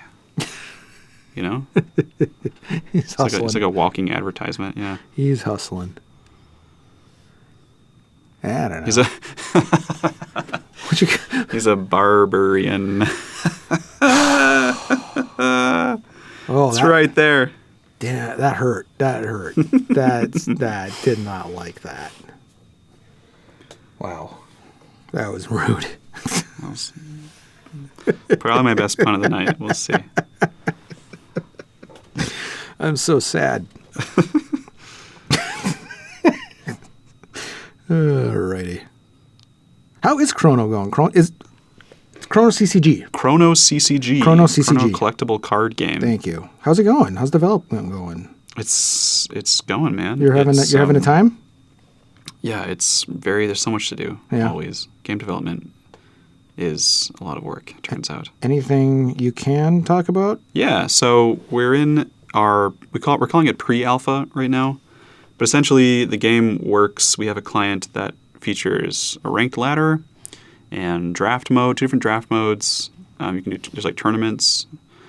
He's hustling. It's like a walking advertisement, yeah. He's hustling. I don't know. He's a barbarian. It's right there. Yeah, that hurt. That did not like that. Wow. That was rude. Probably my best pun of the night. We'll see. I'm so sad. Alrighty. How is Chrono going? It's Chrono CCG. Chrono CCG. Chrono CCG. Chrono collectible card game. Thank you. How's it going? How's development going? It's going, man. You're having a time? Yeah, there's so much to do. Yeah. Always. Game development is a lot of work, it turns out. Anything you can talk about? Yeah, so we're in we're calling it pre-alpha right now. But essentially the game works. We have a client that features a ranked ladder and draft mode, 2 different draft modes. You can do there's tournaments.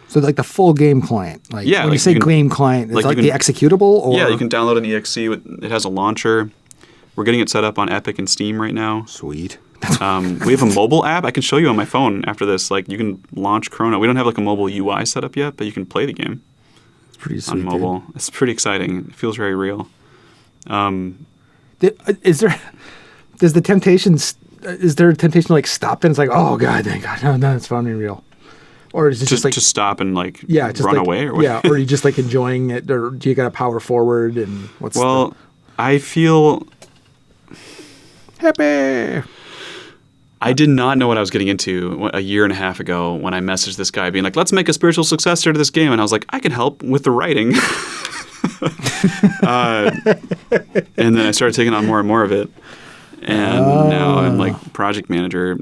So the full game client. When you say game client, it's the executable? Or? Yeah, you can download an EXE. It has a launcher. We're getting it set up on Epic and Steam right now. Sweet. We have a mobile app. I can show you on my phone after this. You can launch Chrono. We don't have a mobile UI set up yet, but you can play the game. It's pretty sweet, on mobile. Dude. It's pretty exciting. It feels very real. Is there a temptation to stop and it's oh God, thank God, no, it's finally real? Or is it just to stop and just run away or what? Yeah, or are you just enjoying it, or do you got to power forward and I feel happy. I did not know what I was getting into a year and a half ago when I messaged this guy being let's make a spiritual successor to this game. And I was I can help with the writing. And then I started taking on more and more of it. And now I'm project manager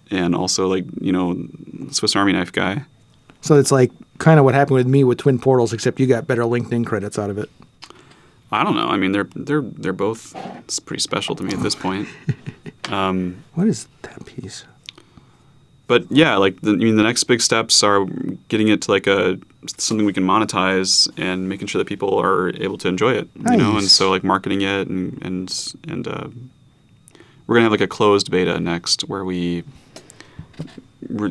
and also Swiss Army knife guy. So it's kind of what happened with me with Twin Portals, except you got better LinkedIn credits out of it. I don't know. I mean, they're both pretty special to me at this point. What is that piece? But yeah, the next big steps are getting it to a something we can monetize and making sure that people are able to enjoy it, you know, and so like marketing it and we're gonna have like a closed beta next where we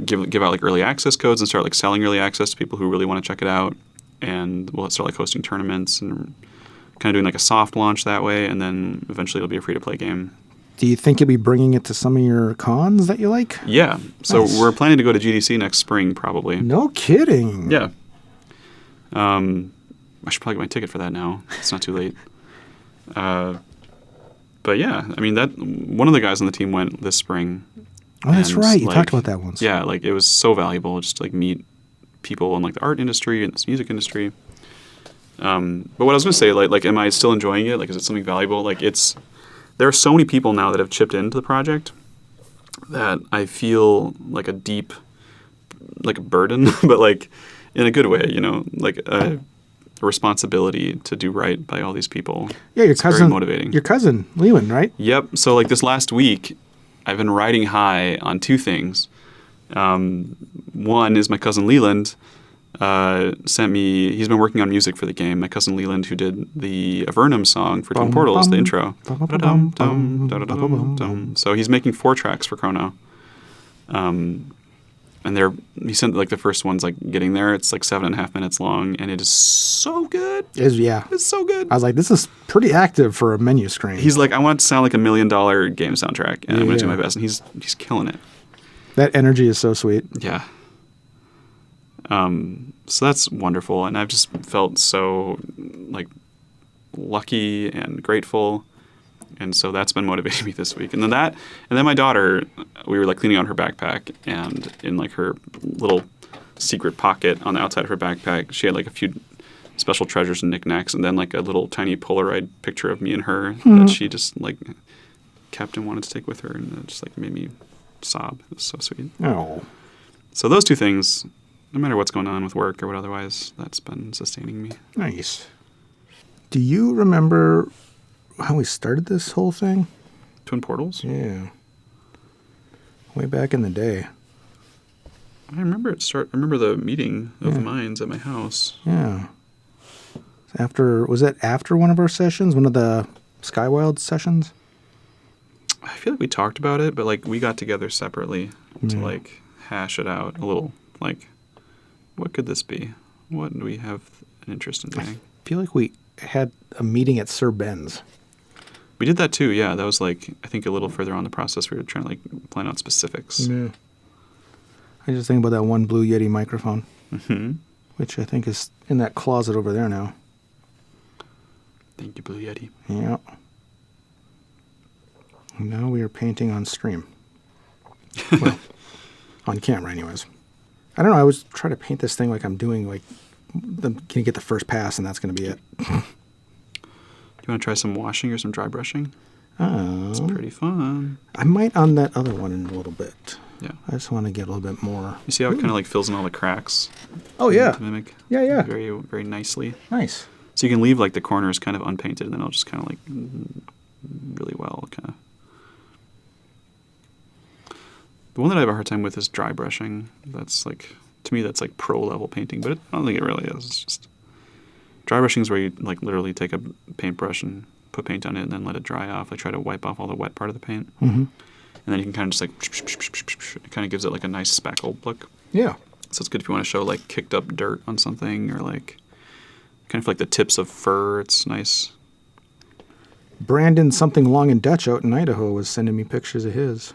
give out like early access codes and start like selling early access to people who really want to check it out, and we'll start like hosting tournaments and kind of doing like a soft launch that way, and then eventually it'll be a free to play game. Do you think you'll be bringing it to some of your cons that you like? Yeah. So we're planning to go to GDC next spring, probably. No kidding. Yeah. I should probably get my ticket for that now. It's not too late. But yeah, I mean, that one of the guys on the team went this spring. Oh, that's right. You talked about that once. Yeah, like it was so valuable just to like meet people in like the art industry and this music industry. But what I was going to say, like, am I still enjoying it? Like, is it something valuable? Like, there are so many people now that have chipped into the project that I feel like a deep, like a burden, but like in a good way, you know, like a responsibility to do right by all these people. Yeah, your cousin. Very motivating. Your cousin, Leland, right? Yep. So like this last week, I've been riding high on two things. One is my cousin Leland sent me, he's been working on music for the game. My cousin Leland, who did the Avernum song for Twin Portals, the intro. So he's making 4 tracks for Chrono. And he sent like the first one's like getting there. It's like 7.5 minutes long, and it is so good. It's so good. I was like, this is pretty active for a menu screen. He's like, I want it to sound like $1 million game soundtrack, and I'm going to do my best. And he's killing it. That energy is so sweet. Yeah. So that's wonderful, and I've just felt so like lucky and grateful, and so that's been motivating me this week. And then my daughter, we were like cleaning out her backpack, and in like her little secret pocket on the outside of her backpack, she had like a few special treasures and knickknacks, and then like a little tiny Polaroid picture of me and her that she just like kept and wanted to take with her, and it just like made me sob. It was so sweet. Oh. So those two things, no matter what's going on with work or what otherwise, that's been sustaining me. Nice. Do you remember how we started this whole thing? Twin Portals? Yeah. Way back in the day. I remember I remember the meeting of the minds at my house. Yeah. Was it after one of our sessions? One of the Skywild sessions? I feel like we talked about it, but like we got together separately to like hash it out a little. Like, what could this be? What do we have an interest in doing? I feel like we had a meeting at Sir Ben's. We did that too, yeah. That was like, I think a little further on the process. We were trying to like plan out specifics. Yeah. I just think about that one Blue Yeti microphone, which I think is in that closet over there now. Thank you, Blue Yeti. Yeah. Now we are painting on stream. Well, on camera anyways. I don't know, I was trying to paint this thing like I'm doing like, I'm going to get the first pass and that's going to be it. You want to try some washing or some dry brushing? Oh. It's pretty fun. I might on that other one in a little bit. Yeah. I just want to get a little bit more. You see how it kind of like fills in all the cracks? Oh, yeah. To mimic. Yeah. Very, very nicely. Nice. So you can leave like the corners kind of unpainted, and then it'll just kind of like really well kind of. The one that I have a hard time with is dry brushing. That's like, to me, that's like pro level painting, but I don't think it really is. It's just dry brushing is where you like literally take a paintbrush and put paint on it and then let it dry off. Like try to wipe off all the wet part of the paint. Mm-hmm. And then you can kind of just like, it kind of gives it like a nice speckled look. Yeah. So it's good if you want to show like kicked up dirt on something or like kind of like the tips of fur. It's nice. Brandon something long in Dutch out in Idaho was sending me pictures of his.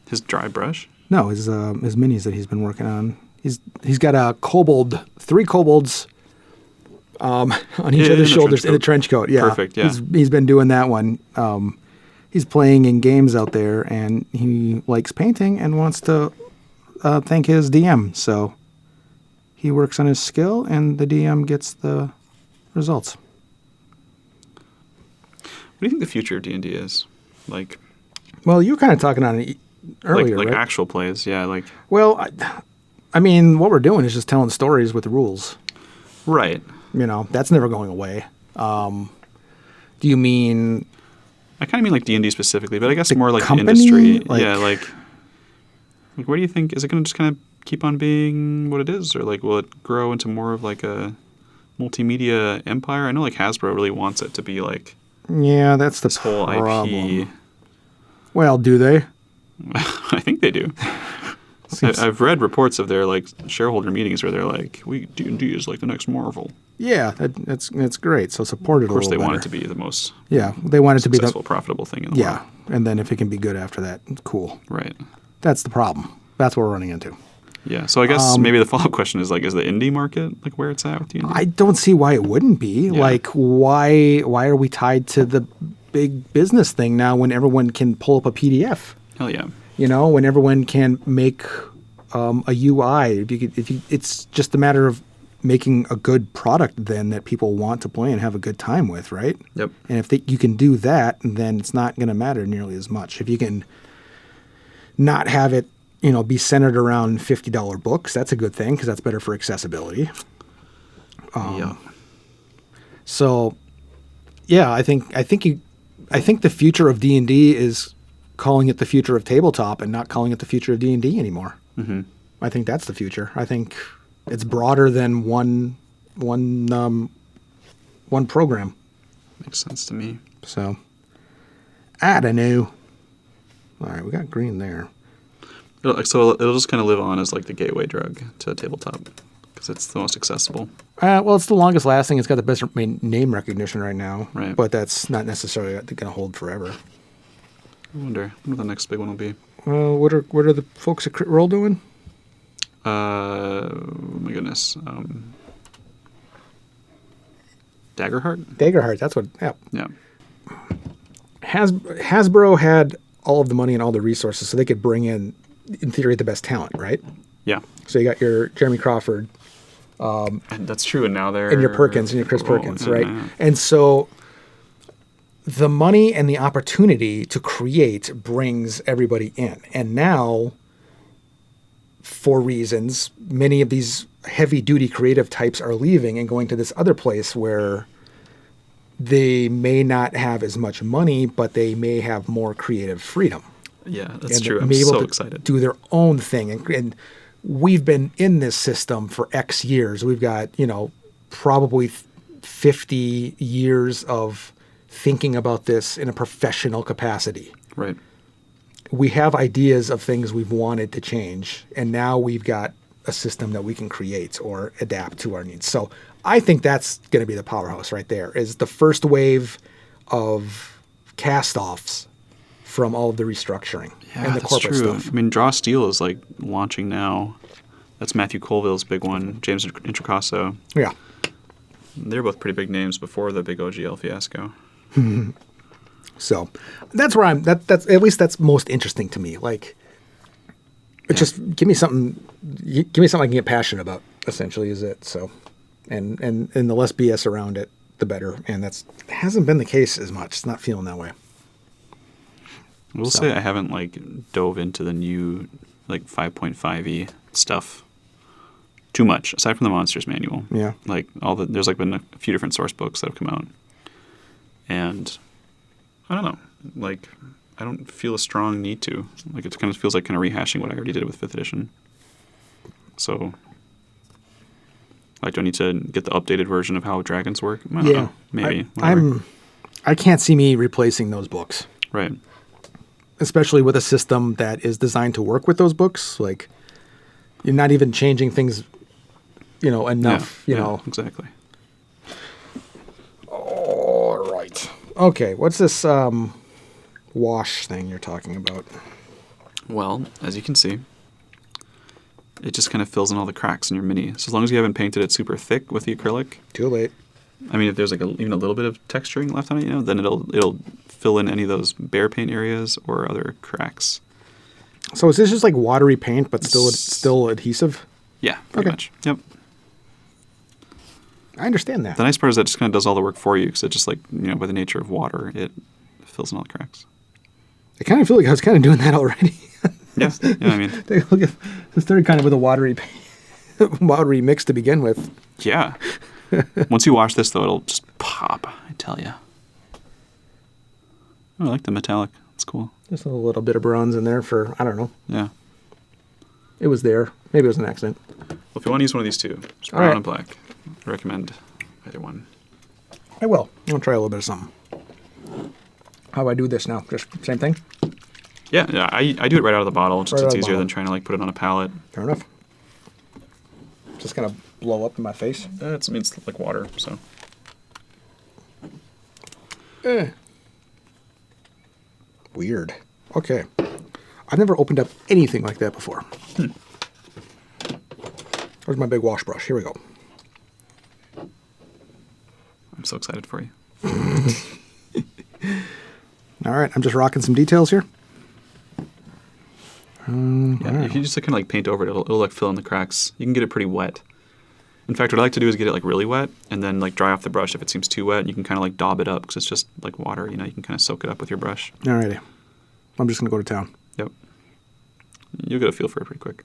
His dry brush? No, his minis that he's been working on. He's got a kobold, 3 kobolds on each of his shoulders in a trench coat. Yeah, perfect. Yeah, he's been doing that one. He's playing in games out there, and he likes painting and wants to thank his DM. So he works on his skill, and the DM gets the results. What do you think the future of D&D is? Like, well, you were kind of talking on it earlier, like right? actual plays, yeah. Like, well, I mean, what we're doing is just telling stories with rules. Right. You know, that's never going away. Do you mean? I kind of mean like D&D specifically, but I guess more like company? industry. Like, yeah, like where do you think, is it going to just kind of keep on being what it is, or like will it grow into more of like a multimedia empire? I know like Hasbro really wants it to be like Yeah, that's the this whole problem. IP. Well, do they? I think they do. I've read reports of their like shareholder meetings where they're like, D&D is like the next Marvel. Yeah, that's great. So support it a little better. Of course, they want it to be the most they want it to be the successful, profitable thing in the world. And then if it can be good after that, cool. Right. That's the problem. That's what we're running into. Yeah. So I guess maybe the follow-up question is like, is the indie market like where it's at with D&D? I don't see why it wouldn't be. Yeah. Like, why are we tied to the big business thing now when everyone can pull up a PDF? Hell yeah. You know, when everyone can make a UI. It's just a matter of making a good product then that people want to play and have a good time with, right? Yep. And if you can do that, then it's not going to matter nearly as much. If you can not have it, be centered around $50 books, that's a good thing because that's better for accessibility. Yeah. So, yeah, I think the future of D&D is calling it the future of tabletop and not calling it the future of D&D anymore. Mm-hmm. I think that's the future. I think it's broader than one program. Makes sense to me. So, I don't know. All right, we got green there. So it'll just kind of live on as like the gateway drug to tabletop because it's the most accessible. Well, it's the longest lasting. It's got the best name recognition right now. Right. But that's not necessarily going to hold forever. I wonder what the next big one will be. What are the folks at Crit Roll doing? My goodness. Daggerheart? Daggerheart, that's what, yeah. Yeah. Hasbro had all of the money and all the resources so they could bring in theory, the best talent, right? Yeah. So you got your Jeremy Crawford. And that's true, and now they're... And your Perkins and your Chris Perkins, right? Yeah. And so the money and the opportunity to create brings everybody in. And now, for reasons, many of these heavy-duty creative types are leaving and going to this other place where they may not have as much money, but they may have more creative freedom. Yeah, that's and true. I'm able so to excited. do their own thing. And we've been in this system for X years. We've got, probably 50 years of thinking about this in a professional capacity. Right. We have ideas of things we've wanted to change, and now we've got a system that we can create or adapt to our needs. So I think that's going to be the powerhouse right there, is the first wave of cast-offs from all of the restructuring and the that's corporate true. stuff. I mean, Draw Steel is like launching now. That's Matthew Colville's big one. James Introcaso. Yeah. They're both pretty big names before the big OGL fiasco. So that's where that's at least that's most interesting to me. Like, just give me something I can get passionate about, essentially, is it. So, and the less BS around it, the better. And it hasn't been the case as much. It's not feeling that way. I will say I haven't like dove into the new like 5.5e stuff too much, aside from the Monsters Manual. Yeah. Like there's like been a few different source books that have come out. And I don't know, like I don't feel a strong need to. Like it kind of feels like kind of rehashing what I already did with 5th edition. So like, do I need to get the updated version of how dragons work? I don't know. Maybe. I can't see me replacing those books. Right. Especially with a system that is designed to work with those books. Like, you're not even changing things, enough, Exactly. All right. Okay, what's this wash thing you're talking about? Well, as you can see, it just kind of fills in all the cracks in your mini. So as long as you haven't painted it super thick with the acrylic. Too late. I mean, if there's like even a little bit of texturing left on it, then it'll fill in any of those bare paint areas or other cracks. So is this just like watery paint, but still adhesive? Yeah, pretty much. Yep. I understand that. The nice part is that it just kind of does all the work for you because it just like, by the nature of water, it fills in all the cracks. I kind of feel like I was kind of doing that already. Yeah, I mean. Take a look at, it started kind of with a watery mix to begin with. Yeah. Once you wash this, though, it'll just pop, I tell you. Oh, I like the metallic. It's cool. Just a little bit of bronze in there for, I don't know. Yeah. It was there. Maybe it was an accident. Well, if you want to use one of these two, it's brown right. and black. I recommend either one. I will. I'll try a little bit of something. How do I do this now? Just same thing? Yeah, I do it right out of the bottle. Just Right out it's of the easier bottle. than trying to like put it on a palette. Fair enough. Just gonna blow up in my face. It's like water, so. Weird. Okay. I've never opened up anything like that before. Where's my big wash brush? Here we go. I'm so excited for you. All right, I'm just rocking some details here. Yeah, if you just kind of like paint over it, it'll like fill in the cracks. You can get it pretty wet. In fact, what I like to do is get it like really wet and then like dry off the brush if it seems too wet. And you can kind of like daub it up because it's just like water. You know, you can kind of soak it up with your brush. All righty. I'm just going to go to town. Yep. You'll get a feel for it pretty quick.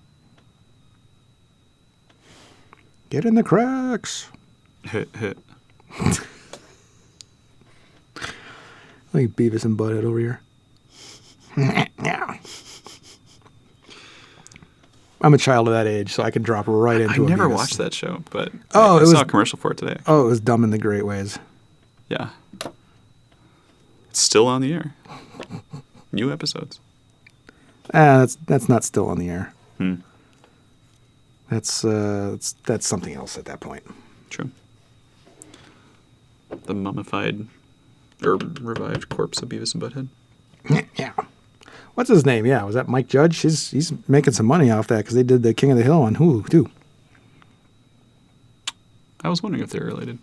Get in the cracks. Hit. Like Beavis and Butthead over here. Yeah. I'm a child of that age, so I can drop right into it. I never watched that show, but I saw a commercial for it today. Oh, it was Dumb in the Great Ways. Yeah. It's still on the air. New episodes. That's not still on the air. Hmm. That's something else at that point. True. The mummified or revived corpse of Beavis and Butthead. Yeah. What's his name? Yeah, was that Mike Judge? He's making some money off that because they did the King of the Hill on Hulu too. I was wondering if they're related.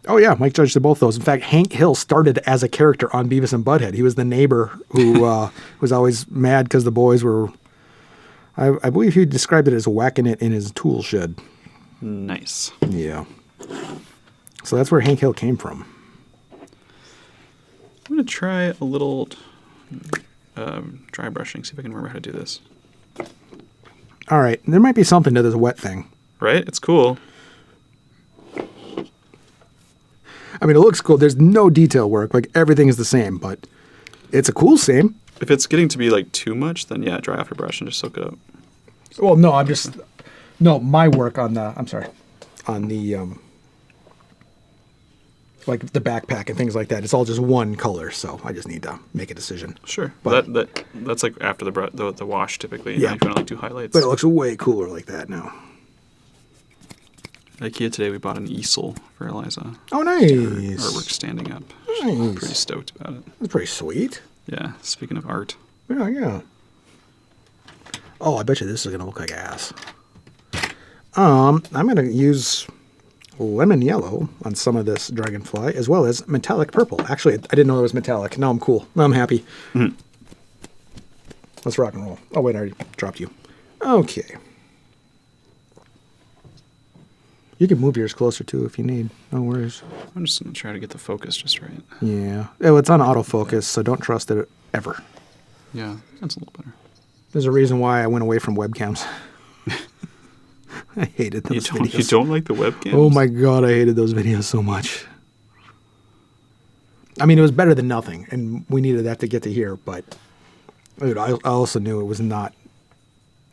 Oh yeah, Mike Judge did both those. In fact, Hank Hill started as a character on Beavis and Butthead. He was the neighbor who was always mad because the boys were. I believe he described it as whacking it in his tool shed. Nice. Yeah. So that's where Hank Hill came from. I'm going to try a little dry brushing, see if I can remember how to do this. All right. There might be something to this wet thing. Right? It's cool. I mean, it looks cool. There's no detail work. Like, everything is the same, but it's a cool same. If it's getting to be like too much, then yeah, dry off your brush and just soak it up. Well, no, my work on the like the backpack and things like that. It's all just one color, so I just need to make a decision. Sure. But That's like after the wash typically. Yeah. If you want to like do highlights. But it looks way cooler like that now. At IKEA today, we bought an easel for Eliza. Oh, nice. Her artwork standing up. She's Nice. pretty stoked about it. That's pretty sweet. Yeah. Speaking of art. Yeah. Oh, I bet you this is going to look like ass. I'm going to use lemon yellow on some of this dragonfly, as well as metallic purple. Actually, I didn't know it was metallic. Now I'm cool. Now I'm happy. Mm-hmm. Let's rock and roll. Oh, wait, I already dropped you. Okay. You can move yours closer, too, if you need. No worries. I'm just going to try to get the focus just right. Yeah. Oh, it's on autofocus, so don't trust it ever. Yeah, that's a little better. There's a reason why I went away from webcams. I hated those videos. You don't like the webcams? Oh my God, I hated those videos so much. I mean, it was better than nothing, and we needed that to get to here, but dude, I also knew it was not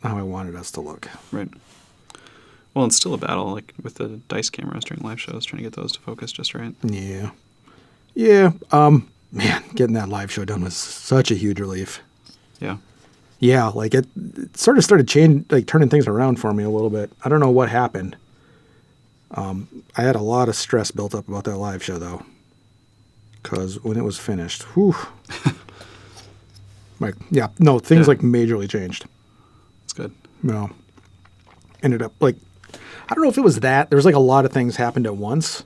how I wanted us to look. Right. Well, it's still a battle, like with the dice cameras during live shows, trying to get those to focus just right. Yeah. Yeah. Man, getting that live show done was such a huge relief. Yeah. Yeah, like it sort of started turning things around for me a little bit. I don't know what happened. I had a lot of stress built up about that live show, though, because when it was finished, whew. Things like majorly changed. That's good. No. Ended up like, I don't know if it was that. There was like a lot of things happened at once,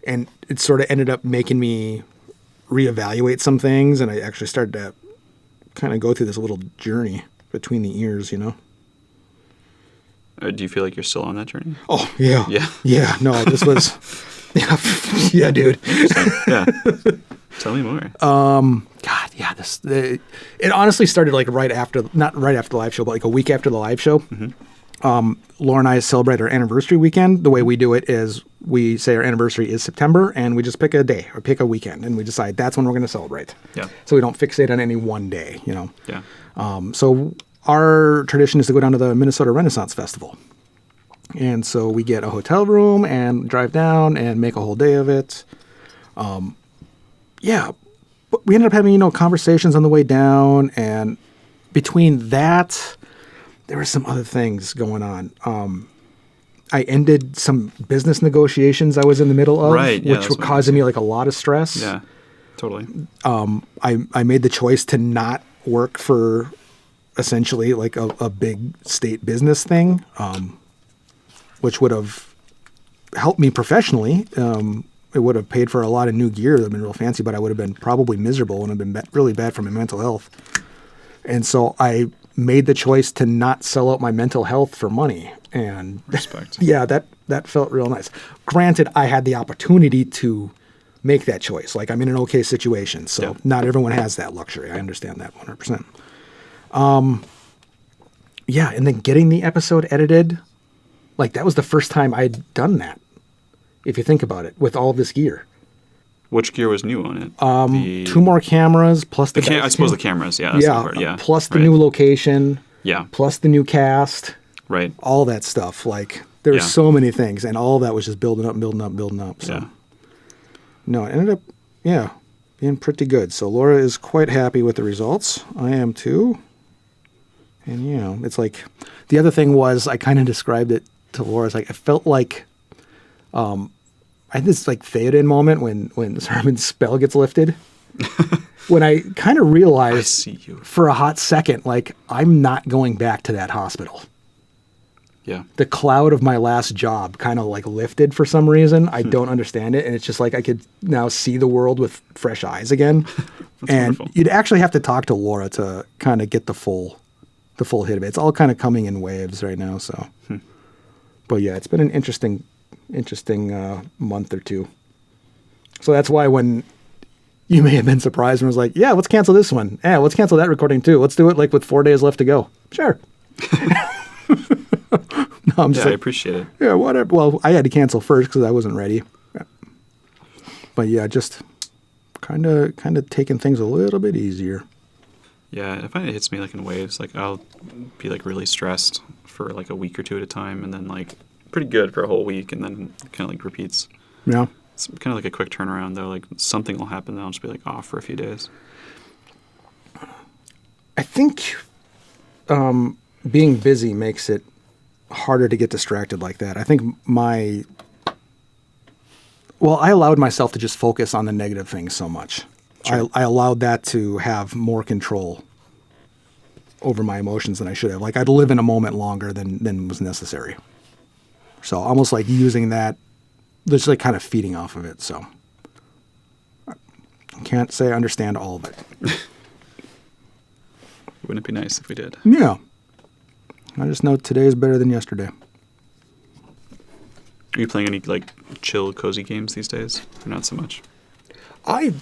and it sort of ended up making me reevaluate some things, and I actually started to kind of go through this little journey between the ears, you know? Do you feel like you're still on that journey? Oh, yeah. Yeah. Yeah, no, this was... yeah, dude. Yeah. Tell me more. God, yeah, it honestly started like not right after the live show, but like a week after the live show. Laura and I celebrate our anniversary weekend. The way we do it is we say our anniversary is September, and we just pick a day or pick a weekend, and we decide that's when we're going to celebrate. Yeah. So we don't fixate on any one day, you know. Yeah. So our tradition is to go down to the Minnesota Renaissance Festival. And so we get a hotel room and drive down and make a whole day of it. Yeah, but we ended up having, conversations on the way down. And between that, there were some other things going on. I ended some business negotiations I was in the middle of, Right, yeah, which were causing me like a lot of stress. Yeah, totally. I made the choice to not work for essentially like a big state business thing, which would have helped me professionally. It would have paid for a lot of new gear that would have been real fancy, but I would have been probably miserable and have been really bad for my mental health. And so I made the choice to not sell out my mental health for money. And Respect. yeah, that felt real nice. Granted, I had the opportunity to make that choice. Like, I'm in an okay situation, so not everyone has that luxury. I understand that 100%. Yeah, and then getting the episode edited, like that was the first time I'd done that. If you think about it, with all this gear. Which gear was new on it? 2 more cameras plus the I suppose the cameras. Yeah. That's the part, yeah. Plus the new location. Yeah. Plus the new cast. Right. All that stuff. Like there were so many things, and all that was just building up. So, no, it ended up, being pretty good. So Laura is quite happy with the results. I am too. And it's like the other thing was I kind of described it to Laura. It's like I felt like. I had this like Theoden moment when Sermon's spell gets lifted. When I kind of realized for a hot second, like I'm not going back to that hospital. Yeah. The cloud of my last job kind of like lifted for some reason. I don't understand it. And it's just like I could now see the world with fresh eyes again. And wonderful. You'd actually have to talk to Laura to kind of get the full hit of it. It's all kind of coming in waves right now. So, but yeah, it's been an interesting month or two. So that's why when you may have been surprised and was like, yeah, let's cancel this one. Yeah, let's cancel that recording too. Let's do it like with 4 days left to go. Sure. No, I'm just I appreciate it. Yeah, whatever. Well, I had to cancel first because I wasn't ready. But yeah, just kind of taking things a little bit easier. Yeah, I find it hits me like in waves. Like I'll be like really stressed for like a week or two at a time, and then like pretty good for a whole week, and then kind of like repeats. Yeah. It's kind of like a quick turnaround though. Like something will happen, then I'll just be like off for a few days. I think being busy makes it harder to get distracted like that. I think I allowed myself to just focus on the negative things so much. Sure. I allowed that to have more control over my emotions than I should have. Like I'd live in a moment longer than was necessary. So almost like using that, just like kind of feeding off of it. So I can't say I understand all of it. Wouldn't it be nice if we did? Yeah. I just know today is better than yesterday. Are you playing any like chill, cozy games these days? Or not so much? I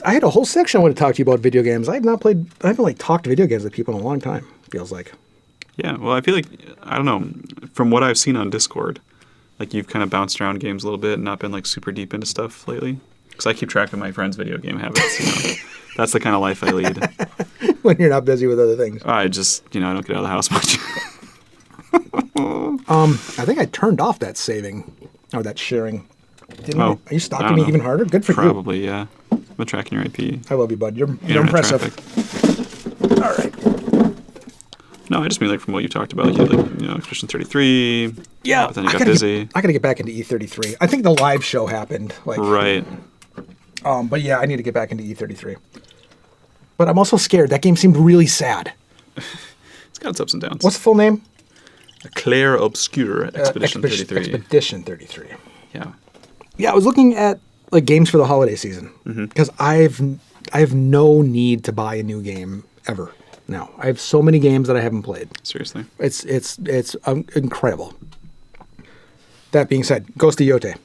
had a whole section I want to talk to you about video games. I haven't like talked video games with people in a long time, feels like. Yeah, well, I feel like, I don't know, from what I've seen on Discord, like you've kind of bounced around games a little bit and not been like super deep into stuff lately. Because I keep track of my friends' video game habits. That's the kind of life I lead. When you're not busy with other things. I just, I don't get out of the house much. I think I turned off that saving or that sharing. Didn't I? Are you stalking me even harder? Good for you. Probably, yeah. I've been tracking your IP. I love you, bud. You're impressive. Traffic. All right. No, I just mean like from what you talked about, like, you had, like Expedition 33. Yeah. But then you got busy. I got to get back into E33. I think the live show happened. Right. But yeah, I need to get back into E33. But I'm also scared. That game seemed really sad. It's got its ups and downs. What's the full name? Claire Obscure Expedition 33. Expedition 33. Yeah. Yeah, I was looking at like games for the holiday season because I have no need to buy a new game ever. No, I have so many games that I haven't played. Seriously. It's incredible. That being said, Ghost of Yote.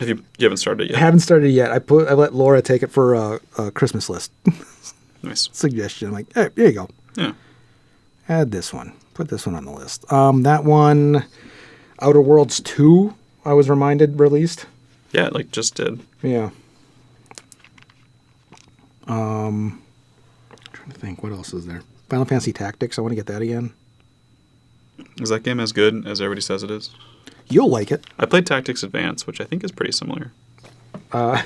You haven't started it yet? I haven't started it yet. I let Laura take it for a Christmas list. Nice. Suggestion. I'm like, hey, here you go. Yeah. Add this one. Put this one on the list. That one, Outer Worlds 2, I was reminded, released. Yeah, like just did. Yeah. I'm trying to think, what else is there? Final Fantasy Tactics. I want to get that again. Is that game as good as everybody says it is? You'll like it. I played Tactics Advance, which I think is pretty similar. I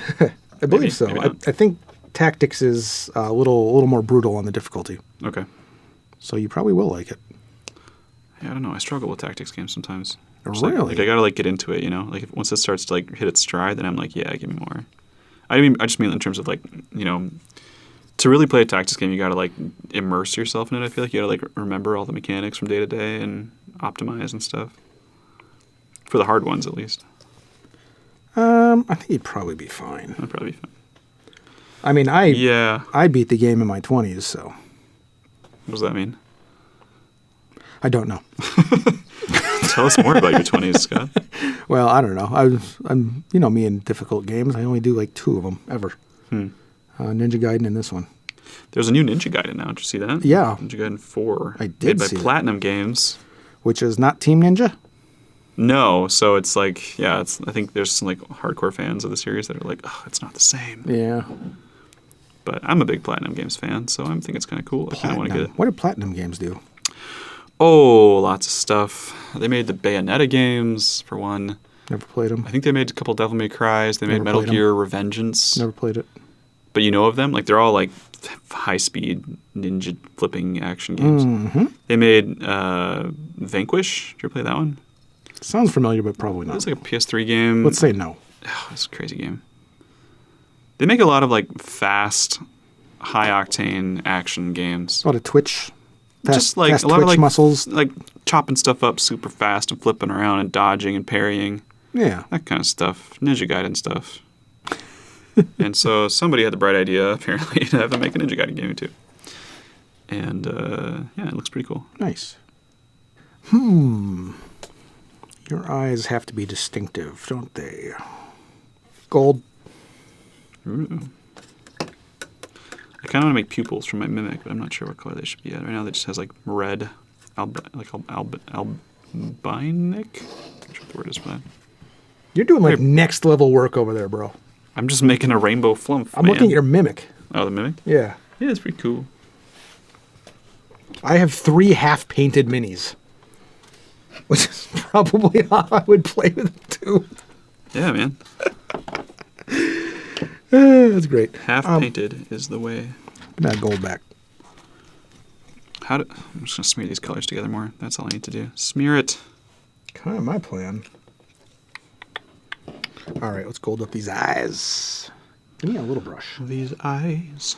believe so. maybe not. I think Tactics is a little more brutal on the difficulty. Okay. So you probably will like it. Yeah, I don't know. I struggle with tactics games sometimes. Really? Like I gotta like get into it, you know. Like once it starts to like hit its stride, then I'm like, yeah, give me more. I just mean in terms of like, you know, to really play a tactics game, you gotta like immerse yourself in it. I feel like you gotta like remember all the mechanics from day to day and optimize and stuff. For the hard ones, at least. I think you'd probably be fine. That'd probably be fine. I mean, Yeah. I beat the game in my 20s, so What does that mean? I don't know. Tell us more about your 20s, Scott. Well, I don't know. I'm you know me in difficult games. I only do like 2 of them ever. Ninja Gaiden and this one. There's a new Ninja Gaiden now. Did you see that? Yeah. Ninja Gaiden 4. I did see Made by that. Platinum Games. Which is not Team Ninja? No, so it's like, yeah, I think there's some like hardcore fans of the series that are like, oh, it's not the same. Yeah. But I'm a big Platinum Games fan, so I think it's kind of cool. I kind of want to get it. What did Platinum Games do? Oh, lots of stuff. They made the Bayonetta games, for one. Never played them. I think they made a couple Devil May Cries. They made Never Metal played 'em. Gear Revengeance. Never played it. But you know of them? Like, they're all like high-speed ninja flipping action games. Mm-hmm. They made Vanquish. Did you ever play that one? Sounds familiar, but probably It not. was like a PS3 game. Let's say no. Oh, it's a crazy game. They make a lot of like fast, high-octane action games. A lot of twitch. Just like fast a lot twitch of like muscles. like chopping stuff up super fast and flipping around and dodging and parrying, Yeah. that kind of stuff. Ninja Gaiden stuff. And so somebody had the bright idea apparently to have them make a Ninja Gaiden game too. And yeah, it looks pretty cool. Nice. Your eyes have to be distinctive, don't they? Gold. Ooh. I kind of want to make pupils for my Mimic, but I'm not sure what color they should be at. Right now, they just has like red, albinic. I'm not sure what the word is for that. You're doing like next level work over there, bro. I'm just making a rainbow flump. I'm looking at your Mimic. Oh, the Mimic? Yeah. Yeah, it's pretty cool. I have 3 half-painted minis. Which is probably how I would play with them too. Yeah, man. That's great. Half painted is the way. Give me that gold back. I'm just gonna smear these colors together more. That's all I need to do. Smear it. Kind of my plan. All right, let's gold up these eyes. Give me a little brush. These eyes.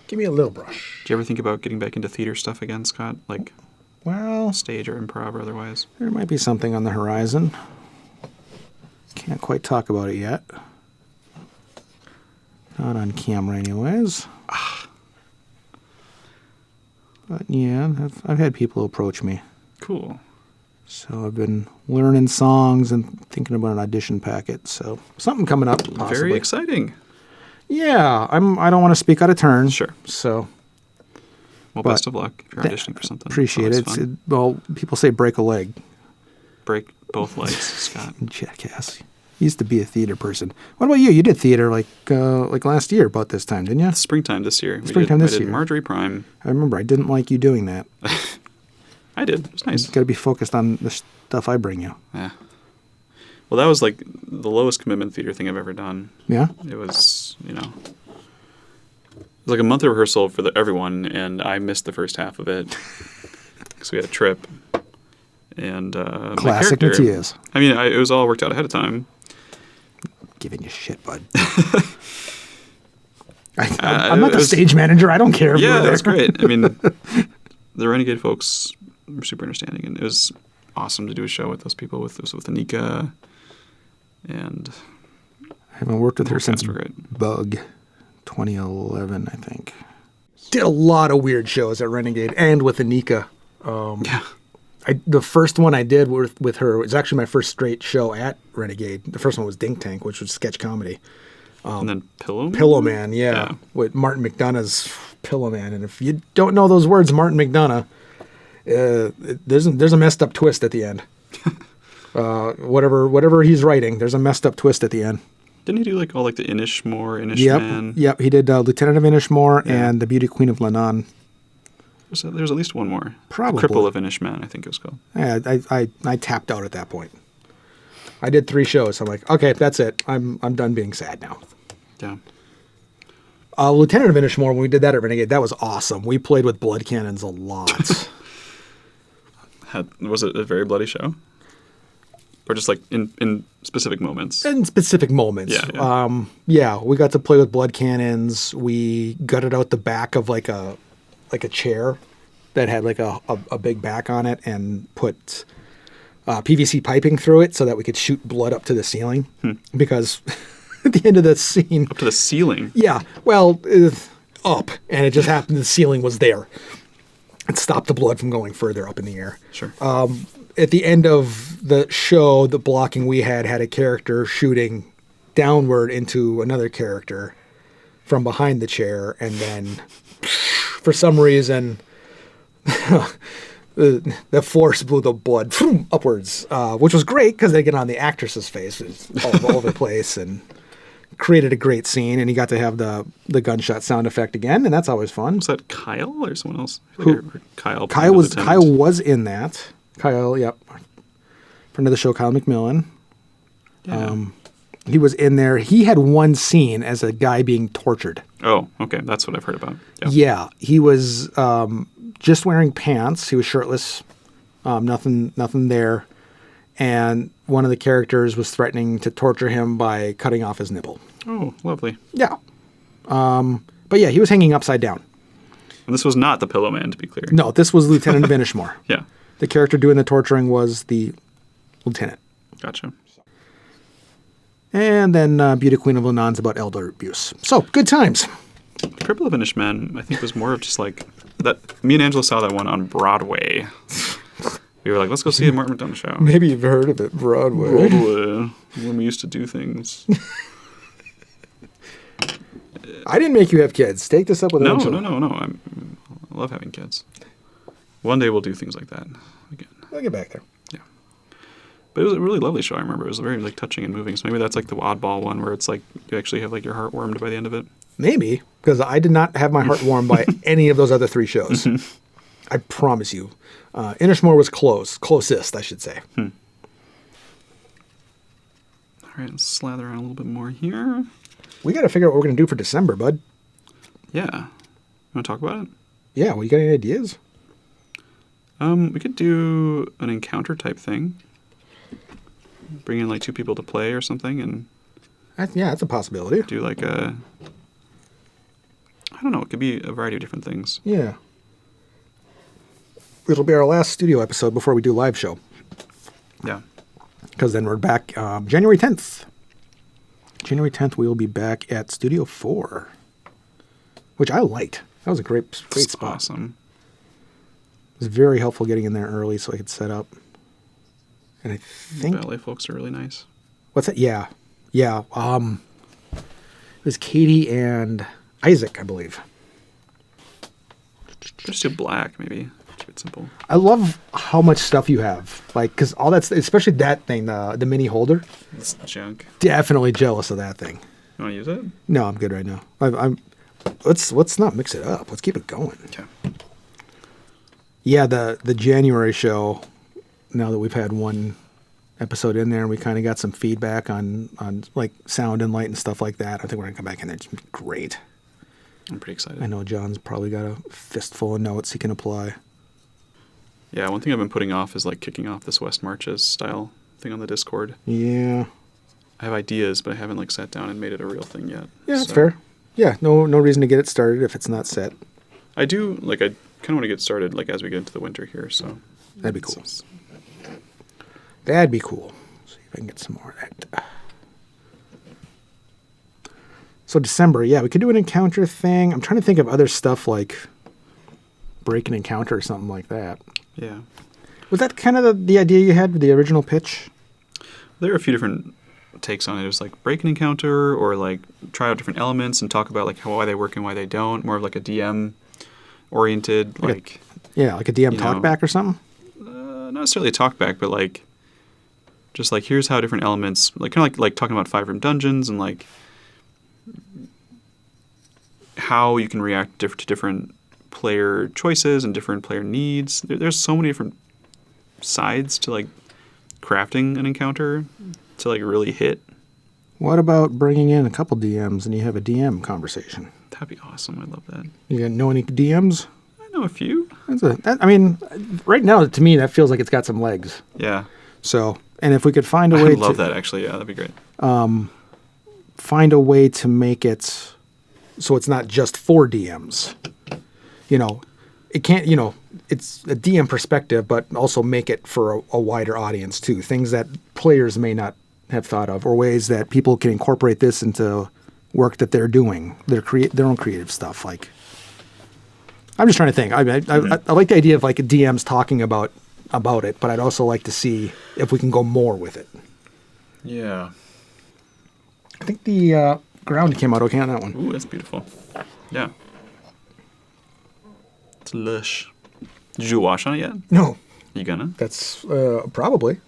Give me a little brush. Do you ever think about getting back into theater stuff again, Scott? Like Well, stage or improv or otherwise? there might be something on the horizon. Can't quite talk about it yet. Not on camera anyways. But yeah, I've had people approach me. Cool. So I've been learning songs and thinking about an audition packet. So something coming up, possibly. Very exciting. Yeah, I don't want to speak out of turn. Sure. So Well, But best of luck if you're auditioning for something. appreciate it. It's fun. Well, people say break a leg. Break both legs, Scott. Jackass. Used to be a theater person. What about you? You did theater like last year about this time, didn't you? Springtime this year. Springtime this I did year. Marjorie Prime. I remember I didn't like you doing that. I did. It was nice. Got to be focused on the stuff I bring you. Yeah. Well, that was like the lowest commitment theater thing I've ever done. Yeah? It was, it was like a month of rehearsal for everyone, and I missed the first half of it because we had a trip. And Classic my character, Matías. I mean, it was all worked out ahead of time. Giving you shit, bud. I'm not the stage manager. I don't care if Yeah, you're there. that's great. I mean, the Renegade folks were super understanding, and it was awesome to do a show with those people, with Anika, and I haven't worked with her since were great. Bug 2011, I think. Did a lot of weird shows at Renegade and with Anika. Yeah. The first one I did with her was actually my first straight show at Renegade. The first one was Dink Tank, which was sketch comedy. And then Pillow? Pillow Man, yeah. With Martin McDonough's Pillow Man. And if you don't know those words, Martin McDonough, there's a messed up twist at the end. Whatever he's writing, there's a messed up twist at the end. Didn't he do like all like the Inishmore, Yep. Inishman? Yep. He did Lieutenant of Inishmore and the Beauty Queen of Lannan. There's at least one more. Probably. The Cripple of Inishman, I think it was called. Yeah, I tapped out at that point. I did 3 shows. I'm like, okay, that's it. I'm done being sad now. Yeah. Lieutenant of Inishmore, when we did that at Renegade, that was awesome. We played with blood cannons a lot. Was it a very bloody show? Or just like in specific moments? In specific moments. Yeah. We got to play with blood cannons. We gutted out the back of like a chair that had like a big back on it and put PVC piping through it so that we could shoot blood up to the ceiling. Because at the end of the scene... Up to the ceiling? Yeah. Well, up. And it just happened the ceiling was there. It stopped the blood from going further up in the air. Sure. At the end of the show, the blocking we had a character shooting downward into another character from behind the chair, and then for some reason the force blew the blood upwards, which was great because they get on the actress's face all over the place and created a great scene, and he got to have the gunshot sound effect again, and that's always fun. Was that Kyle or someone else? Kyle. Kyle was in that. Kyle, yep. Friend of the show, Kyle McMillan. Yeah. He was in there. He had one scene as a guy being tortured. Oh, okay. That's what I've heard about. Yeah. He was just wearing pants. He was shirtless. Nothing there. And one of the characters was threatening to torture him by cutting off his nipple. Oh, lovely. Yeah. But yeah, he was hanging upside down. And this was not the Pillow Man, to be clear. No, this was Lieutenant of Inishmore. Yeah. The character doing the torturing was the lieutenant. Gotcha. And then Beauty Queen of Lannan's about elder abuse. So, good times. The Cripple of Inishman, I think, was more of just like that. Me and Angela saw that one on Broadway. We were like, let's go see a Martin McDonough show. Maybe you've heard of it, Broadway. Broadway, when we used to do things. I didn't make you have kids. Take this up with Angela. No. I love having kids. One day we'll do things like that again. I'll get back there. Yeah. But it was a really lovely show, I remember. It was very like touching and moving. So maybe that's like the oddball one where it's like you actually have like your heart warmed by the end of it. Maybe, because I did not have my heart warmed by any of those other 3 shows. I promise you. Inishmore was closest, I should say. All right, let's slather on a little bit more here. We got to figure out what we're going to do for December, bud. Yeah. You want to talk about it? Yeah, well, you got any ideas? We could do an encounter type thing. Bring in like 2 people to play or something and... Yeah, that's a possibility. Do like a... I don't know, it could be a variety of different things. Yeah. It'll be our last studio episode before we do live show. Yeah. Because then we're back January 10th. January 10th, we will be back at Studio 4, which I liked. That was a great spot. Awesome. It was very helpful getting in there early so I could set up. And I think... The ballet folks are really nice. What's that? Yeah. Yeah. It was Katie and Isaac, I believe. Just do black, maybe. Keep it simple. I love how much stuff you have. Like, because all that's, especially that thing, the mini holder. It's junk. Definitely jealous of that thing. You want to use it? No, I'm good right now. Let's not mix it up. Let's keep it going. Okay. Yeah, the January show, now that we've had one episode in there and we kind of got some feedback on like sound and light and stuff like that, I think we're going to come back in there. It's great. I'm pretty excited. I know John's probably got a fistful of notes he can apply. Yeah, one thing I've been putting off is like kicking off this West Marches style thing on the Discord. Yeah. I have ideas, but I haven't like sat down and made it a real thing yet. Yeah, that's fair. Yeah, no reason to get it started if it's not set. I do, like, I kind of want to get started like as we get into the winter here, so. That'd be cool. That'd be cool. See if I can get some more of that. So December, yeah, we could do an encounter thing. I'm trying to think of other stuff like break an encounter or something like that. Yeah. Was that kind of the idea you had with the original pitch? There are a few different takes on it. It was like break an encounter or like try out different elements and talk about like why they work and why they don't. More of like a DM oriented, like a DM talkback or something? Not necessarily a talkback, but like just like here's how different elements, like kind of like talking about 5-room dungeons and like how you can react to different player choices and different player needs. There's so many different sides to like crafting an encounter to like really hit. What about bringing in a couple DMs and you have a DM conversation? That'd be awesome. I love that. You know any DMs? I know a few. I mean, right now to me that feels like it's got some legs. Yeah. So, and if we could find a way I love that actually. Yeah, that'd be great. Find a way to make it so it's not just for DMs. You know, it can't, you know, it's a DM perspective, but also make it for a wider audience too. Things that players may not have thought of, or ways that people can incorporate this into work that they're doing, their own creative stuff. Like, I'm just trying to think. I like the idea of like DMs talking about it, but I'd also like to see if we can go more with it. Yeah. I think the ground came out okay on that one. Ooh, that's beautiful. Yeah. It's lush. Did you wash on it yet? No. You gonna? That's probably.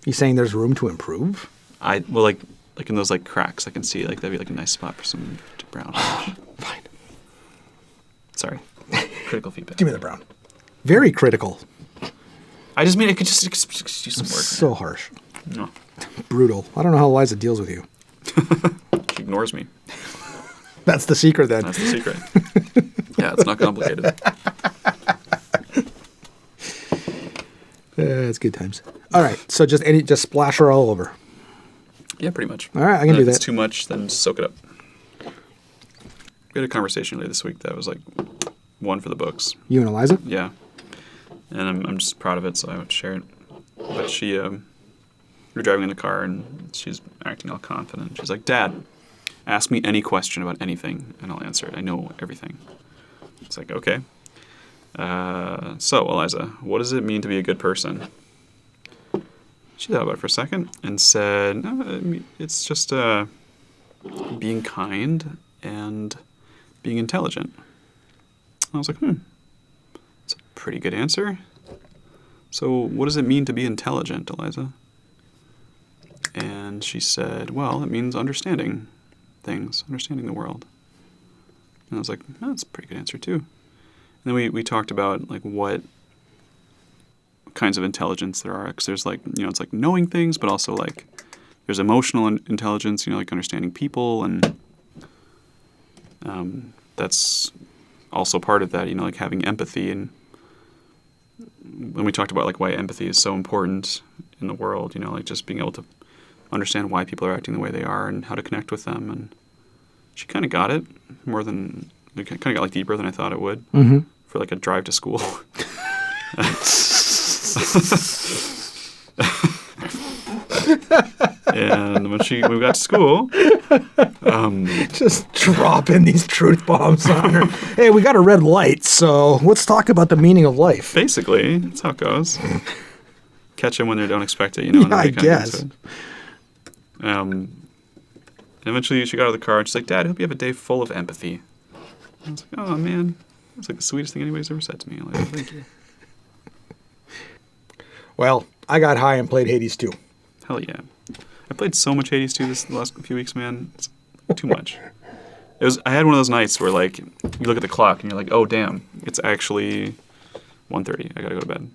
You saying there's room to improve? Well, like in those like cracks, I can see like that'd be like a nice spot for some brown. Fine. Sorry. Critical feedback. Give me the brown. Very critical. I just mean I could just use some work. So harsh. No. Brutal. I don't know how Eliza deals with you. She ignores me. That's the secret then. That's the secret. Yeah, it's not complicated. It's good times. All right, so just splash her all over. Yeah, pretty much. All right, I can do If that. it's too much, then soak it up. We had a conversation earlier this week that was like one for the books. You and Eliza? Yeah. And I'm just proud of it, so I would share it. But she, we were driving in the car, and she's acting all confident. She's like, Dad, ask me any question about anything, and I'll answer it. I know everything. It's like, okay. So, Eliza, what does it mean to be a good person? She thought about it for a second and said, no, I mean, it's just being kind and being intelligent. I was like, that's a pretty good answer. So what does it mean to be intelligent, Eliza? And she said, well, it means understanding things, understanding the world. And I was like, oh, that's a pretty good answer too. And then we talked about like what kinds of intelligence there are, because there's like, you know, it's like knowing things, but also like there's emotional intelligence, you know, like understanding people, and that's also part of that, you know, like having empathy. And when we talked about like why empathy is so important in the world, you know, like just being able to understand why people are acting the way they are and how to connect with them. And she kind of got it more than, it kind of got like deeper than I thought it would for like a drive to school. And when we got to school, just dropping these truth bombs on her. Hey, we got a red light, so let's talk about the meaning of life. Basically, that's how it goes. Catch them when they don't expect it, you know. Yeah, I guess. And eventually, she got out of the car and she's like, "Dad, I hope you have a day full of empathy." I was like, "Oh man, that's like the sweetest thing anybody's ever said to me." I'm like, thank you. Well, I got high and played Hades 2. Hell yeah. I played so much Hades 2 the last few weeks, man. It's too much. I had one of those nights where, like, you look at the clock and you're like, oh, damn, it's actually 1:30. I gotta go to bed.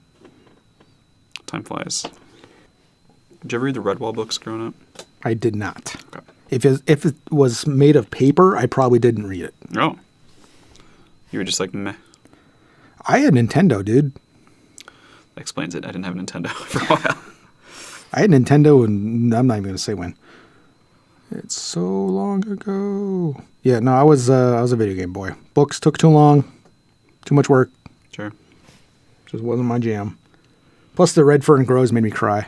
Time flies. Did you ever read the Redwall books growing up? I did not. Okay. If it was made of paper, I probably didn't read it. Oh. You were just like, meh. I had Nintendo, dude. That explains it. I didn't have a Nintendo for a while. I had Nintendo, and I'm not even going to say when. It's so long ago. Yeah, no, I was a video game boy. Books took too long, too much work. Sure. Just wasn't my jam. Plus, the Red Fern Grows made me cry.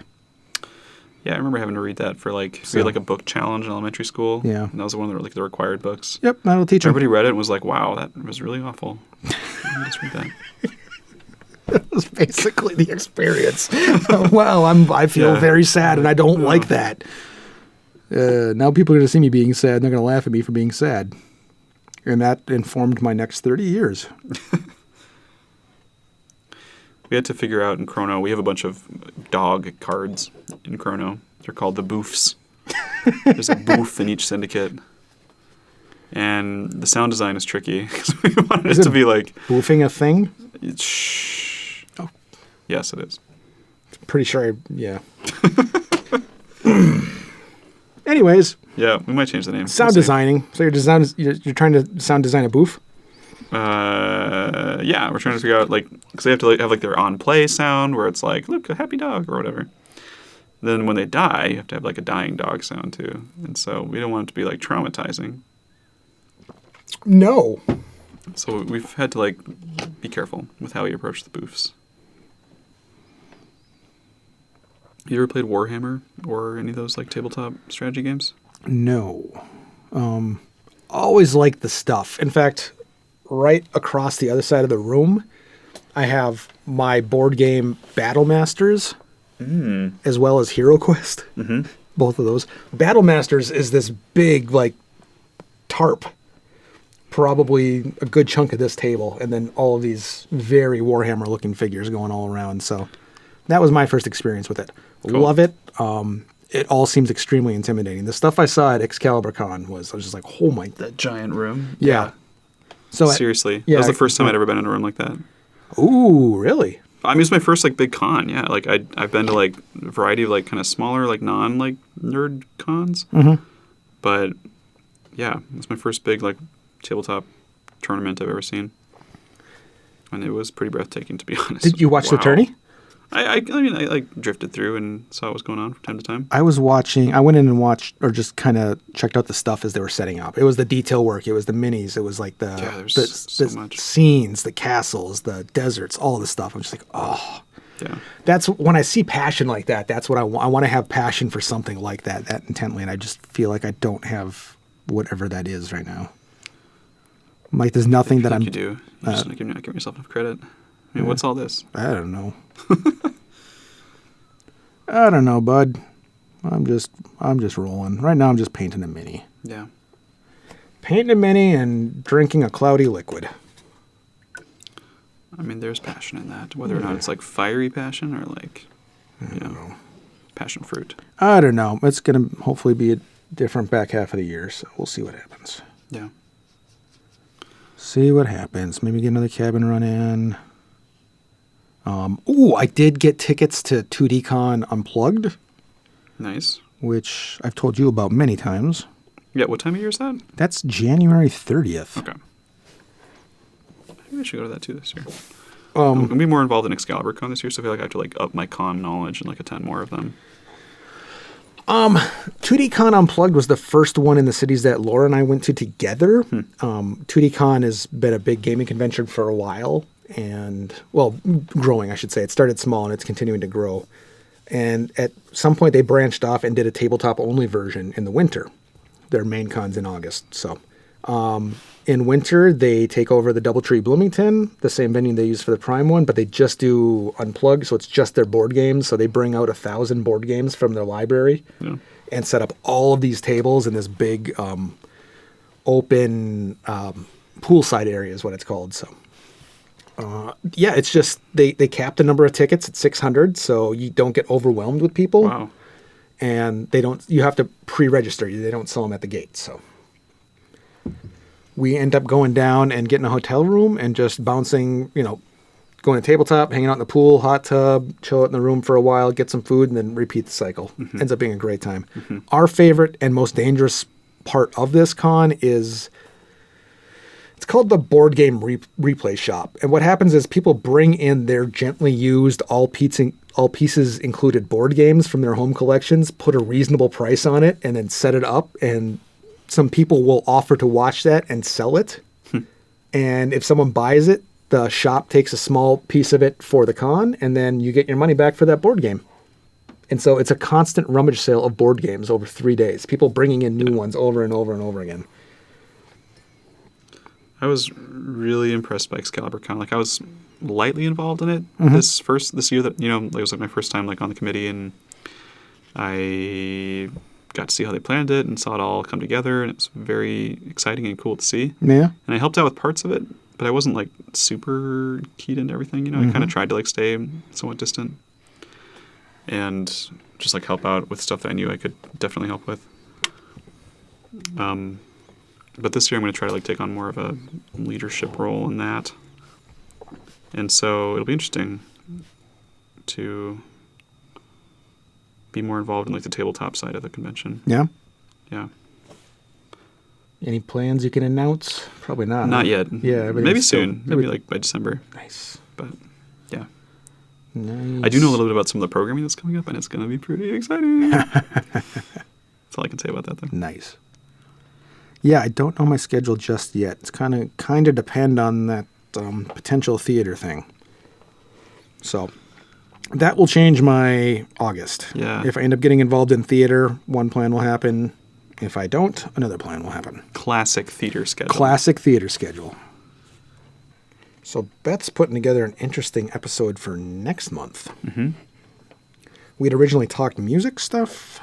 Yeah, I remember having to read that for we had like a book challenge in elementary school. Yeah. And that was one of the required books. Yep, that'll teach them. Everybody read it and was like, wow, that was really awful. Let me just read that. That was basically the experience. Well, I feel very sad, and I don't like that. Now people are going to see me being sad, and they're going to laugh at me for being sad. And that informed my next 30 years. we had to figure out in Chrono. We have a bunch of dog cards in Chrono. They're called the boofs. There's a boof in each syndicate. And the sound design is tricky because we wanted it to be like boofing a thing. Shh. Oh, yes, it is. Pretty sure. Yeah. Anyways. Yeah, we might change the name. Sound designing. So you're trying to sound design a boof. Yeah, we're trying to figure out because they have to have their on play sound where it's like, look, a happy dog or whatever. Then when they die, you have to have a dying dog sound too, and so we don't want it to be traumatizing. No. So we've had to be careful with how we approach the boofs. You ever played Warhammer or any of those tabletop strategy games? No. Always liked the stuff. In fact, right across the other side of the room, I have my board game Battle Masters, as well as Hero Quest. Mm-hmm. Both of those. Battle Masters is this big, tarp. Probably a good chunk of this table, and then all of these very Warhammer-looking figures going all around. So that was my first experience with it. Cool. Love it. It all seems extremely intimidating. The stuff I saw at ExcaliburCon I was just like, oh my... That giant room? Yeah. So seriously. That was the first time I'd ever been in a room like that. Ooh, really? I mean, it was my first big con, yeah. I've been to a variety of kind of smaller, non nerd cons. Mm-hmm. But yeah, it was my first big tabletop tournament I've ever seen. And it was pretty breathtaking, to be honest. Did you watch the tourney? I mean, I drifted through and saw what was going on from time to time. I went in and watched, or just kind of checked out the stuff as they were setting up. It was the detail work. It was the minis. It was the scenes, the castles, the deserts, all the stuff. I'm just like, oh. Yeah. That's when I see passion like that. That's what I want. I want to have passion for something like that intently. And I just feel like I don't have whatever that is right now. There's nothing that I'm... You do. You're just not giving yourself enough credit. I mean, what's all this? I don't know. I don't know, bud. I'm just rolling. Right now I'm just painting a mini. Yeah. Painting a mini and drinking a cloudy liquid. I mean, there's passion in that. Whether or not it's fiery passion or passion fruit. I don't know. It's going to hopefully be a different back half of the year, so we'll see what happens. Yeah. See what happens. Maybe get another cabin run in. I did get tickets to 2DCon Unplugged. Nice. Which I've told you about many times. Yeah, what time of year is that? That's January 30th. Okay. Maybe I should go to that too this year. I'm going to be more involved in ExcaliburCon this year, so I feel like I have to up my con knowledge and attend more of them. 2DCon Unplugged was the first one in the cities that Laura and I went to together. 2DCon has been a big gaming convention for a while. And, growing, I should say. It started small and it's continuing to grow. And at some point they branched off and did a tabletop-only version in the winter. Their main con's in August. So in winter, they take over the Doubletree Bloomington, the same venue they use for the Prime one, but they just do Unplugged, so it's just their board games. So they bring out 1,000 board games from their library and set up all of these tables in this big open poolside area is what it's called, so... it's just they cap the number of tickets at 600, so you don't get overwhelmed with people. Wow. And you have to pre-register. They don't sell them at the gate. So we end up going down and getting a hotel room and just bouncing, going to tabletop, hanging out in the pool, hot tub, chill out in the room for a while, get some food, and then repeat the cycle. Mm-hmm. Ends up being a great time. Mm-hmm. Our favorite and most dangerous part of this con is... It's called the Board Game Replay Shop. And what happens is people bring in their gently used, all pieces included board games from their home collections, put a reasonable price on it, and then set it up. And some people will offer to watch that and sell it. And if someone buys it, the shop takes a small piece of it for the con, and then you get your money back for that board game. And so it's a constant rummage sale of board games over 3 days. People bringing in new ones over and over and over again. I was really impressed by ExcaliburCon. I was lightly involved in it this year. That it was my first time on the committee, and I got to see how they planned it and saw it all come together, and it was very exciting and cool to see. Yeah. And I helped out with parts of it, but I wasn't like super keyed into everything. You know, I kind of tried to like stay somewhat distant and just like help out with stuff that I knew I could definitely help with. But this year I'm going to try to like take on more of a leadership role in that. And so it'll be interesting to be more involved in like the tabletop side of the convention. Yeah. Yeah. Any plans you can announce? Probably not. Not yet. Yeah. Maybe soon. Maybe like by December. Nice. But yeah. Nice. I do know a little bit about some of the programming that's coming up, and it's going to be pretty exciting. That's all I can say about that, though. Nice. Yeah, I don't know my schedule just yet. It's kind of depend on that potential theater thing. So that will change my August. Yeah. If I end up getting involved in theater, one plan will happen. If I don't, another plan will happen. Classic theater schedule. Classic theater schedule. So Beth's putting together an interesting episode for next month. Mm-hmm. We'd originally talked music stuff,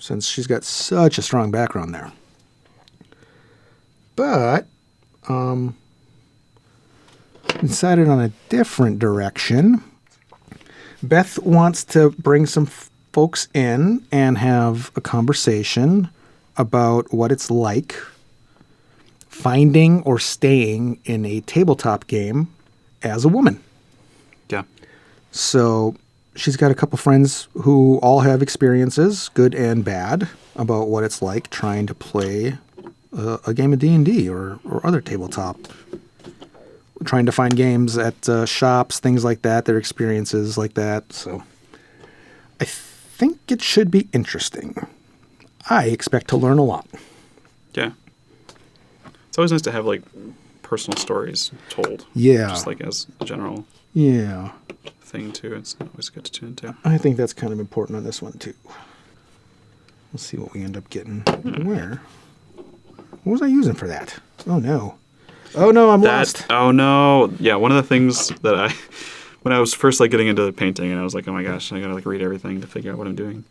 since she's got such a strong background there. But decided on a different direction. Beth wants to bring some folks in and have a conversation about what it's like finding or staying in a tabletop game as a woman. Yeah. So she's got a couple friends who all have experiences, good and bad, about what it's like trying to play a game of D&D or other tabletop. Trying to find games at shops, things like that, their experiences like that. So I think it should be interesting. I expect to learn a lot. Yeah. It's always nice to have like personal stories told. Yeah. Just like as a general thing too. It's always good to tune into. I think that's kind of important on this one too. We'll see what we end up getting. Where? What was I using for that? Oh no. Oh no, I'm lost. Oh no. Yeah, one of the things that when I was first like getting into painting and I was like, oh my gosh, I gotta like read everything to figure out what I'm doing.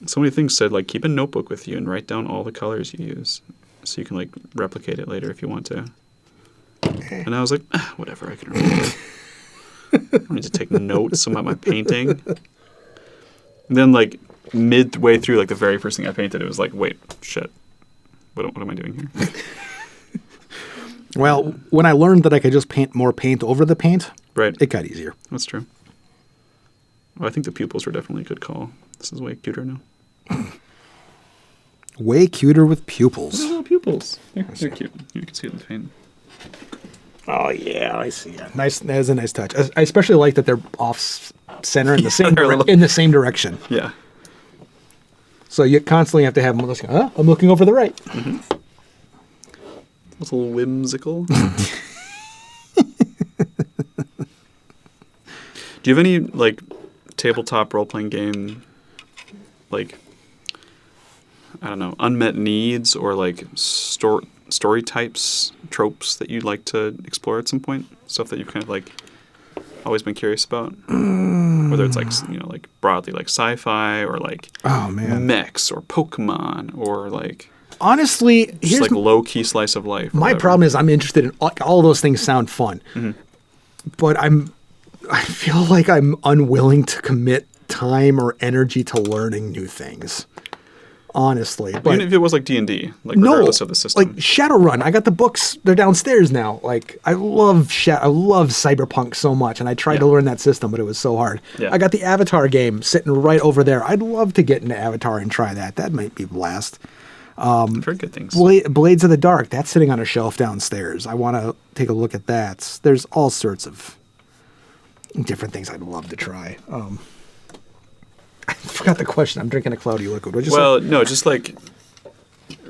So many things said like keep a notebook with you and write down all the colors you use so you can like replicate it later if you want to. And I was like, whatever, I can remember. I don't need to take notes about my painting. And then like midway through like the very first thing I painted, it was like, wait, shit. What am I doing here? Well, when I learned that I could just paint more paint over the paint, right, it got easier. That's true. Well, I think the pupils were definitely a good call. This is way cuter now. Way cuter with pupils. Little pupils. They're cute. You can see it in the paint. Oh yeah, I see it. Nice. That is a nice touch. I especially like that they're off center in the same direction. Yeah. So you constantly have to have them looking. I'm looking over the right. Mm-hmm. It's a little whimsical. Do you have any like tabletop role-playing game, like I don't know, unmet needs or like story types, tropes that you'd like to explore at some point? Stuff that you've kind of like always been curious about, whether it's like like broadly like sci-fi or like mechs or Pokemon or like. Honestly, just here's like low-key slice of life. My problem is I'm interested in all those things sound fun, but I feel like I'm unwilling to commit time or energy to learning new things. Honestly, but even if it was like D&D, like regardless of the system, like Shadowrun, I got the books; they're downstairs now. Like I love Cyberpunk so much, and I tried to learn that system, but it was so hard. Yeah. I got the Avatar game sitting right over there. I'd love to get into Avatar and try that. That might be a blast. I've heard good things. Blades of the Dark, that's sitting on a shelf downstairs. I want to take a look at that. There's all sorts of different things I'd love to try. I forgot the question. I'm drinking a cloudy liquid. No, just like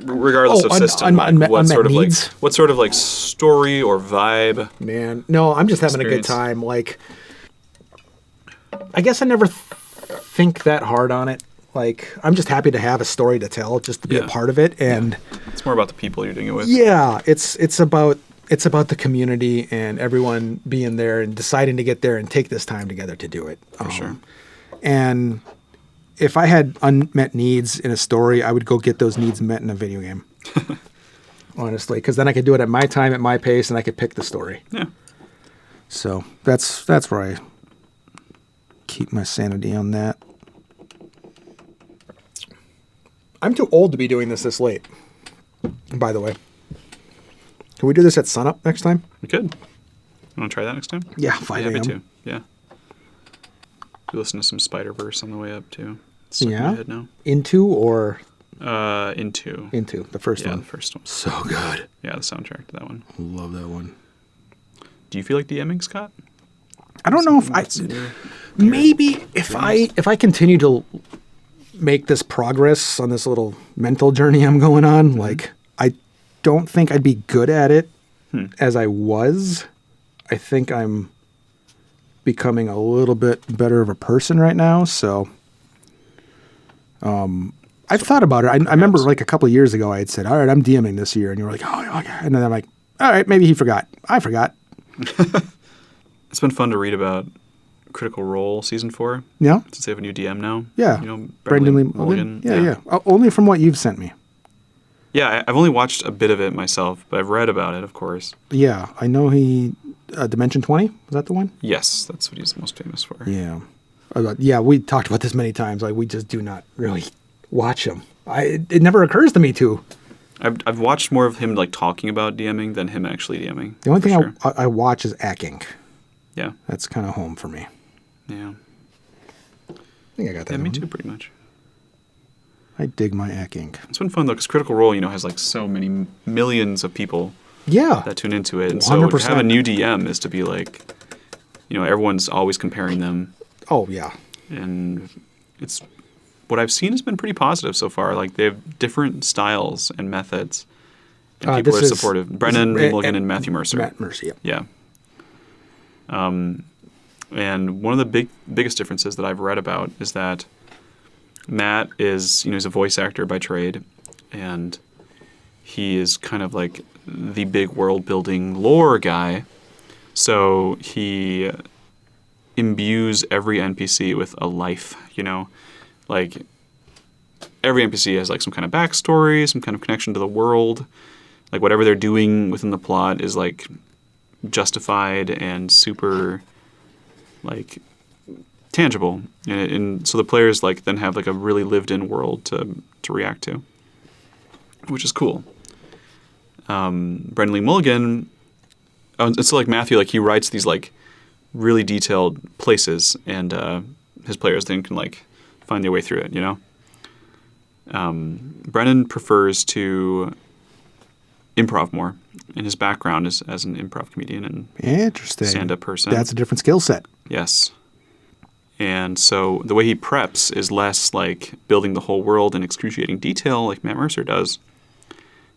regardless of system, what sort of like story or vibe? Man, no, I'm just having a good time. Like, I guess I never think that hard on it. Like, I'm just happy to have a story to tell, just to be a part of it, and it's more about the people you're doing it with. Yeah, it's about the community and everyone being there and deciding to get there and take this time together to do it. For sure. And if I had unmet needs in a story, I would go get those needs met in a video game. honestly, because then I could do it at my time, at my pace, and I could pick the story. Yeah. So that's where I keep my sanity on that. I'm too old to be doing this late, by the way. Can we do this at sunup next time? We could. Want to try that next time? Yeah, 5 Yeah, me a.m. too. Yeah. We listen to some Spider-Verse on the way up, too. It's stuck in Yeah? my head now. Into or? Into. Into, the first one. Yeah, the first one. So good. Yeah, the soundtrack to that one. Love that one. Do you feel like DMing, Scott? I don't know if maybe if I continue to make this progress on this little mental journey I'm going on, like I don't think I'd be good at it as I was. I think I'm becoming a little bit better of a person right now. So I've thought about it. I remember like a couple of years ago I had said, all right, I'm DMing this year. And you were like, oh, okay. And then I'm like, all right, maybe he forgot. I forgot. It's been fun to read about Critical Role Season 4. Yeah. Since they have a new DM now. Yeah. You know, Brendan Lee Mulligan. Yeah. Only from what you've sent me. Yeah, I've only watched a bit of it myself, but I've read about it, of course. Yeah, I know he... Dimension 20? Was that the one? Yes, that's what he's most famous for. Yeah. Yeah, we talked about this many times. Like, we just do not really watch him. It never occurs to me to. I've watched more of him like talking about DMing than him actually DMing. The only thing I watch is Acking. Yeah. That's kind of home for me. Yeah. I think I got that. Yeah, me too, pretty much. I dig my Acking. It's been fun though, because Critical Role, has like so many millions of people. Yeah. That tune into it, and 100%. so to have a new DM is to be like, everyone's always comparing them. Oh yeah. And it's what I've seen has been pretty positive so far. Like they have different styles and methods, and people are supportive. Brennan Mulligan and Matthew Mercer. Matt Mercer, yeah. And one of the biggest differences that I've read about is that Matt is, he's a voice actor by trade, and he is kind of like the big world-building lore guy. So he imbues every NPC with a life, Like, every NPC has, like, some kind of backstory, some kind of connection to the world. Like, whatever they're doing within the plot is, like, justified and super, like, tangible. And so the players, like, then have, like, a really lived-in world to react to, which is cool. Brendan Lee Mulligan, it's like Matthew, like, he writes these, like, really detailed places, and his players then can, like, find their way through it, Brennan prefers to improv more, and his background is as an improv comedian and interesting stand-up person. That's a different skill set. Yes. And so the way he preps is less like building the whole world in excruciating detail like Matt Mercer does,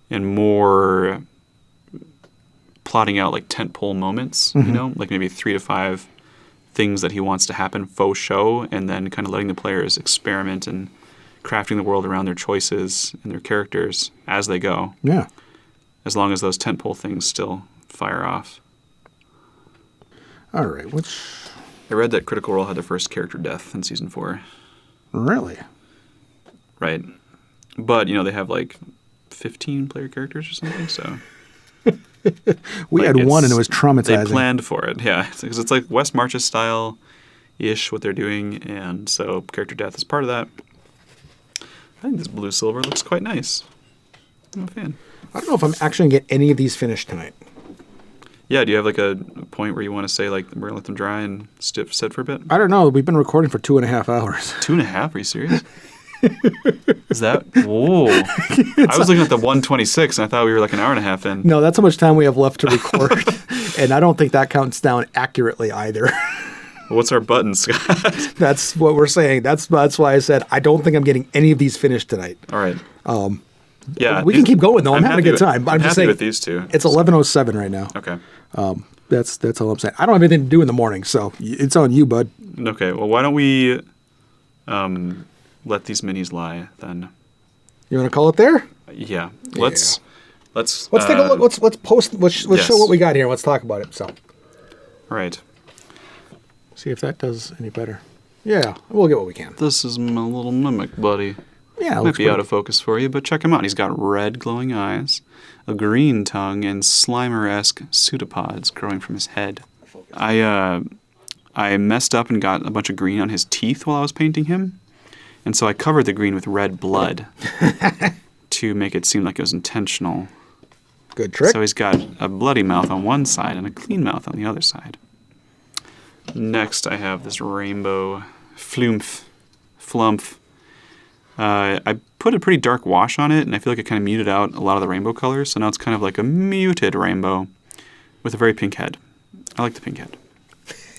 and more plotting out like tentpole moments, like maybe 3 to 5 things that he wants to happen faux show, and then kind of letting the players experiment and crafting the world around their choices and their characters as they go. Yeah. As long as those tentpole things still fire off. All right. I read that Critical Role had their first character death in Season 4. Really? Right. But, they have like 15 player characters or something, so... We had one and it was traumatizing. They planned for it, yeah. Because it's like West Marches style-ish what they're doing, and so character death is part of that. I think this blue silver looks quite nice. I'm a fan. I don't know if I'm actually going to get any of these finished tonight. Yeah, do you have like a point where you want to say like we're going to let them dry and sit for a bit? I don't know. We've been recording for 2.5 hours. 2.5? Are you serious? Is that? Whoa! I was looking at the 126, and I thought we were like an hour and a half in. No, that's how much time we have left to record, and I don't think that counts down accurately either. What's our button, Scott? That's what we're saying. That's why I said I don't think I'm getting any of these finished tonight. All right. Yeah, we can keep going though. I'm having a good time. I'm just happy saying with these two. It's 11:07 right now. Okay. That's all I'm saying. I don't have anything to do in the morning, so it's on you, bud. Okay. Well, why don't we let these minis lie then? You want to call it there? Yeah. Let's take a look. Let's post. Let's show what we got here. Let's talk about it. So. All right. See if that does any better. Yeah, we'll get what we can. This is my little mimic, buddy. Yeah, it Might looks be pretty- out of focus for you, but check him out. He's got red glowing eyes, a green tongue, and Slimer-esque pseudopods growing from his head. I messed up and got a bunch of green on his teeth while I was painting him, and so I covered the green with red blood to make it seem like it was intentional. Good trick. So he's got a bloody mouth on one side and a clean mouth on the other side. Next, I have this rainbow flumph. I put a pretty dark wash on it, and I feel like it kind of muted out a lot of the rainbow colors, so now it's kind of like a muted rainbow with a very pink head. I like the pink head.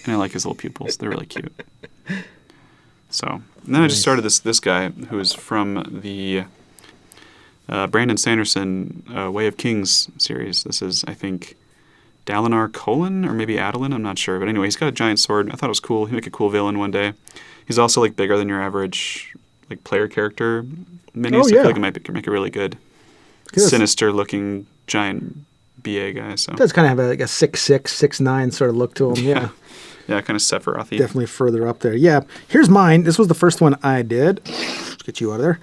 And I like his little pupils. They're really cute. So, and then I just started this guy who's from the Brandon Sanderson Way of Kings series. This is, I think, Dalinar Colin, or maybe Adolin, I'm not sure. But anyway, he's got a giant sword. I thought it was cool. He'd make a cool villain one day. He's also like bigger than your average like player character minis. Oh, So I yeah. feel like it might make a really good, sinister looking giant BA guy. So Does kind of have like a 6'6", 6'9" sort of look to him. Yeah. yeah, kind of Sephiroth-y. Definitely further up there. Yeah. Here's mine. This was the first one I did. Let's get you out of there.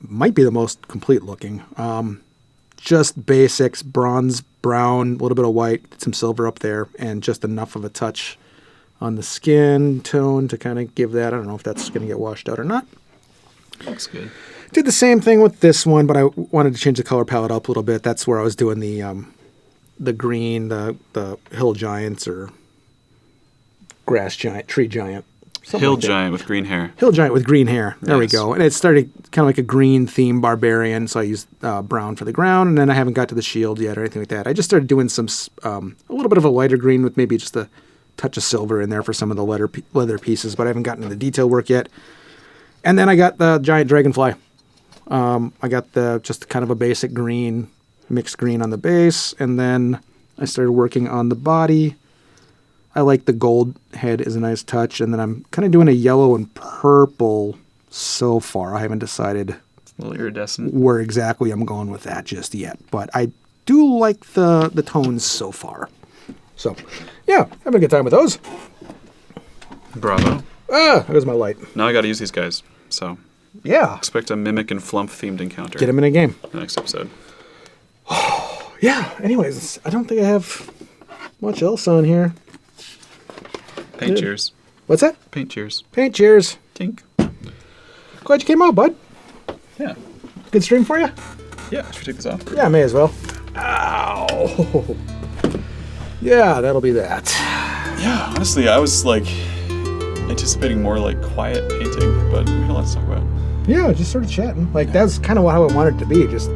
Might be the most complete looking. Just basics, bronze, brown, a little bit of white, some silver up there, and just enough of a touch on the skin tone to kind of give that. I don't know if that's going to get washed out or not. Looks good. Did the same thing with this one, but I wanted to change the color palette up a little bit. That's where I was doing the green, the hill giants or grass giant, tree giant. Hill giant with green hair. Hill giant with green hair. There we Nice. go. And it started kind of like a green theme barbarian, so I used brown for the ground, and then I haven't got to the shield yet or anything like that. I just started doing some a little bit of a lighter green with maybe just a touch of silver in there for some of the leather pieces, but I haven't gotten to the detail work yet. And then I got the giant dragonfly. I got just kind of a basic green, mixed green on the base, and then I started working on the body. I like the gold head is a nice touch, and then I'm kind of doing a yellow and purple so far. I haven't decided A little iridescent. where exactly I'm going with that just yet, but I do like the tones so far. So, yeah, having a good time with those. Bravo. There's my light. Now I got to use these guys. So Yeah, expect a mimic and flump themed encounter. get them in a game. The next episode. Yeah, anyways, I don't think I have much else on here. Paint Good. cheers. What's that? Paint cheers. Paint cheers. Tink. Glad you came out, bud. Yeah. Good stream for you? Yeah. Should we take this off? Yeah, may as well. Ow. Yeah, that'll be that. Yeah. Honestly, I was like anticipating more like quiet painting, but we got a lot to talk about. Yeah, just sort of chatting. Like, that's kind of how I wanted it to be. Just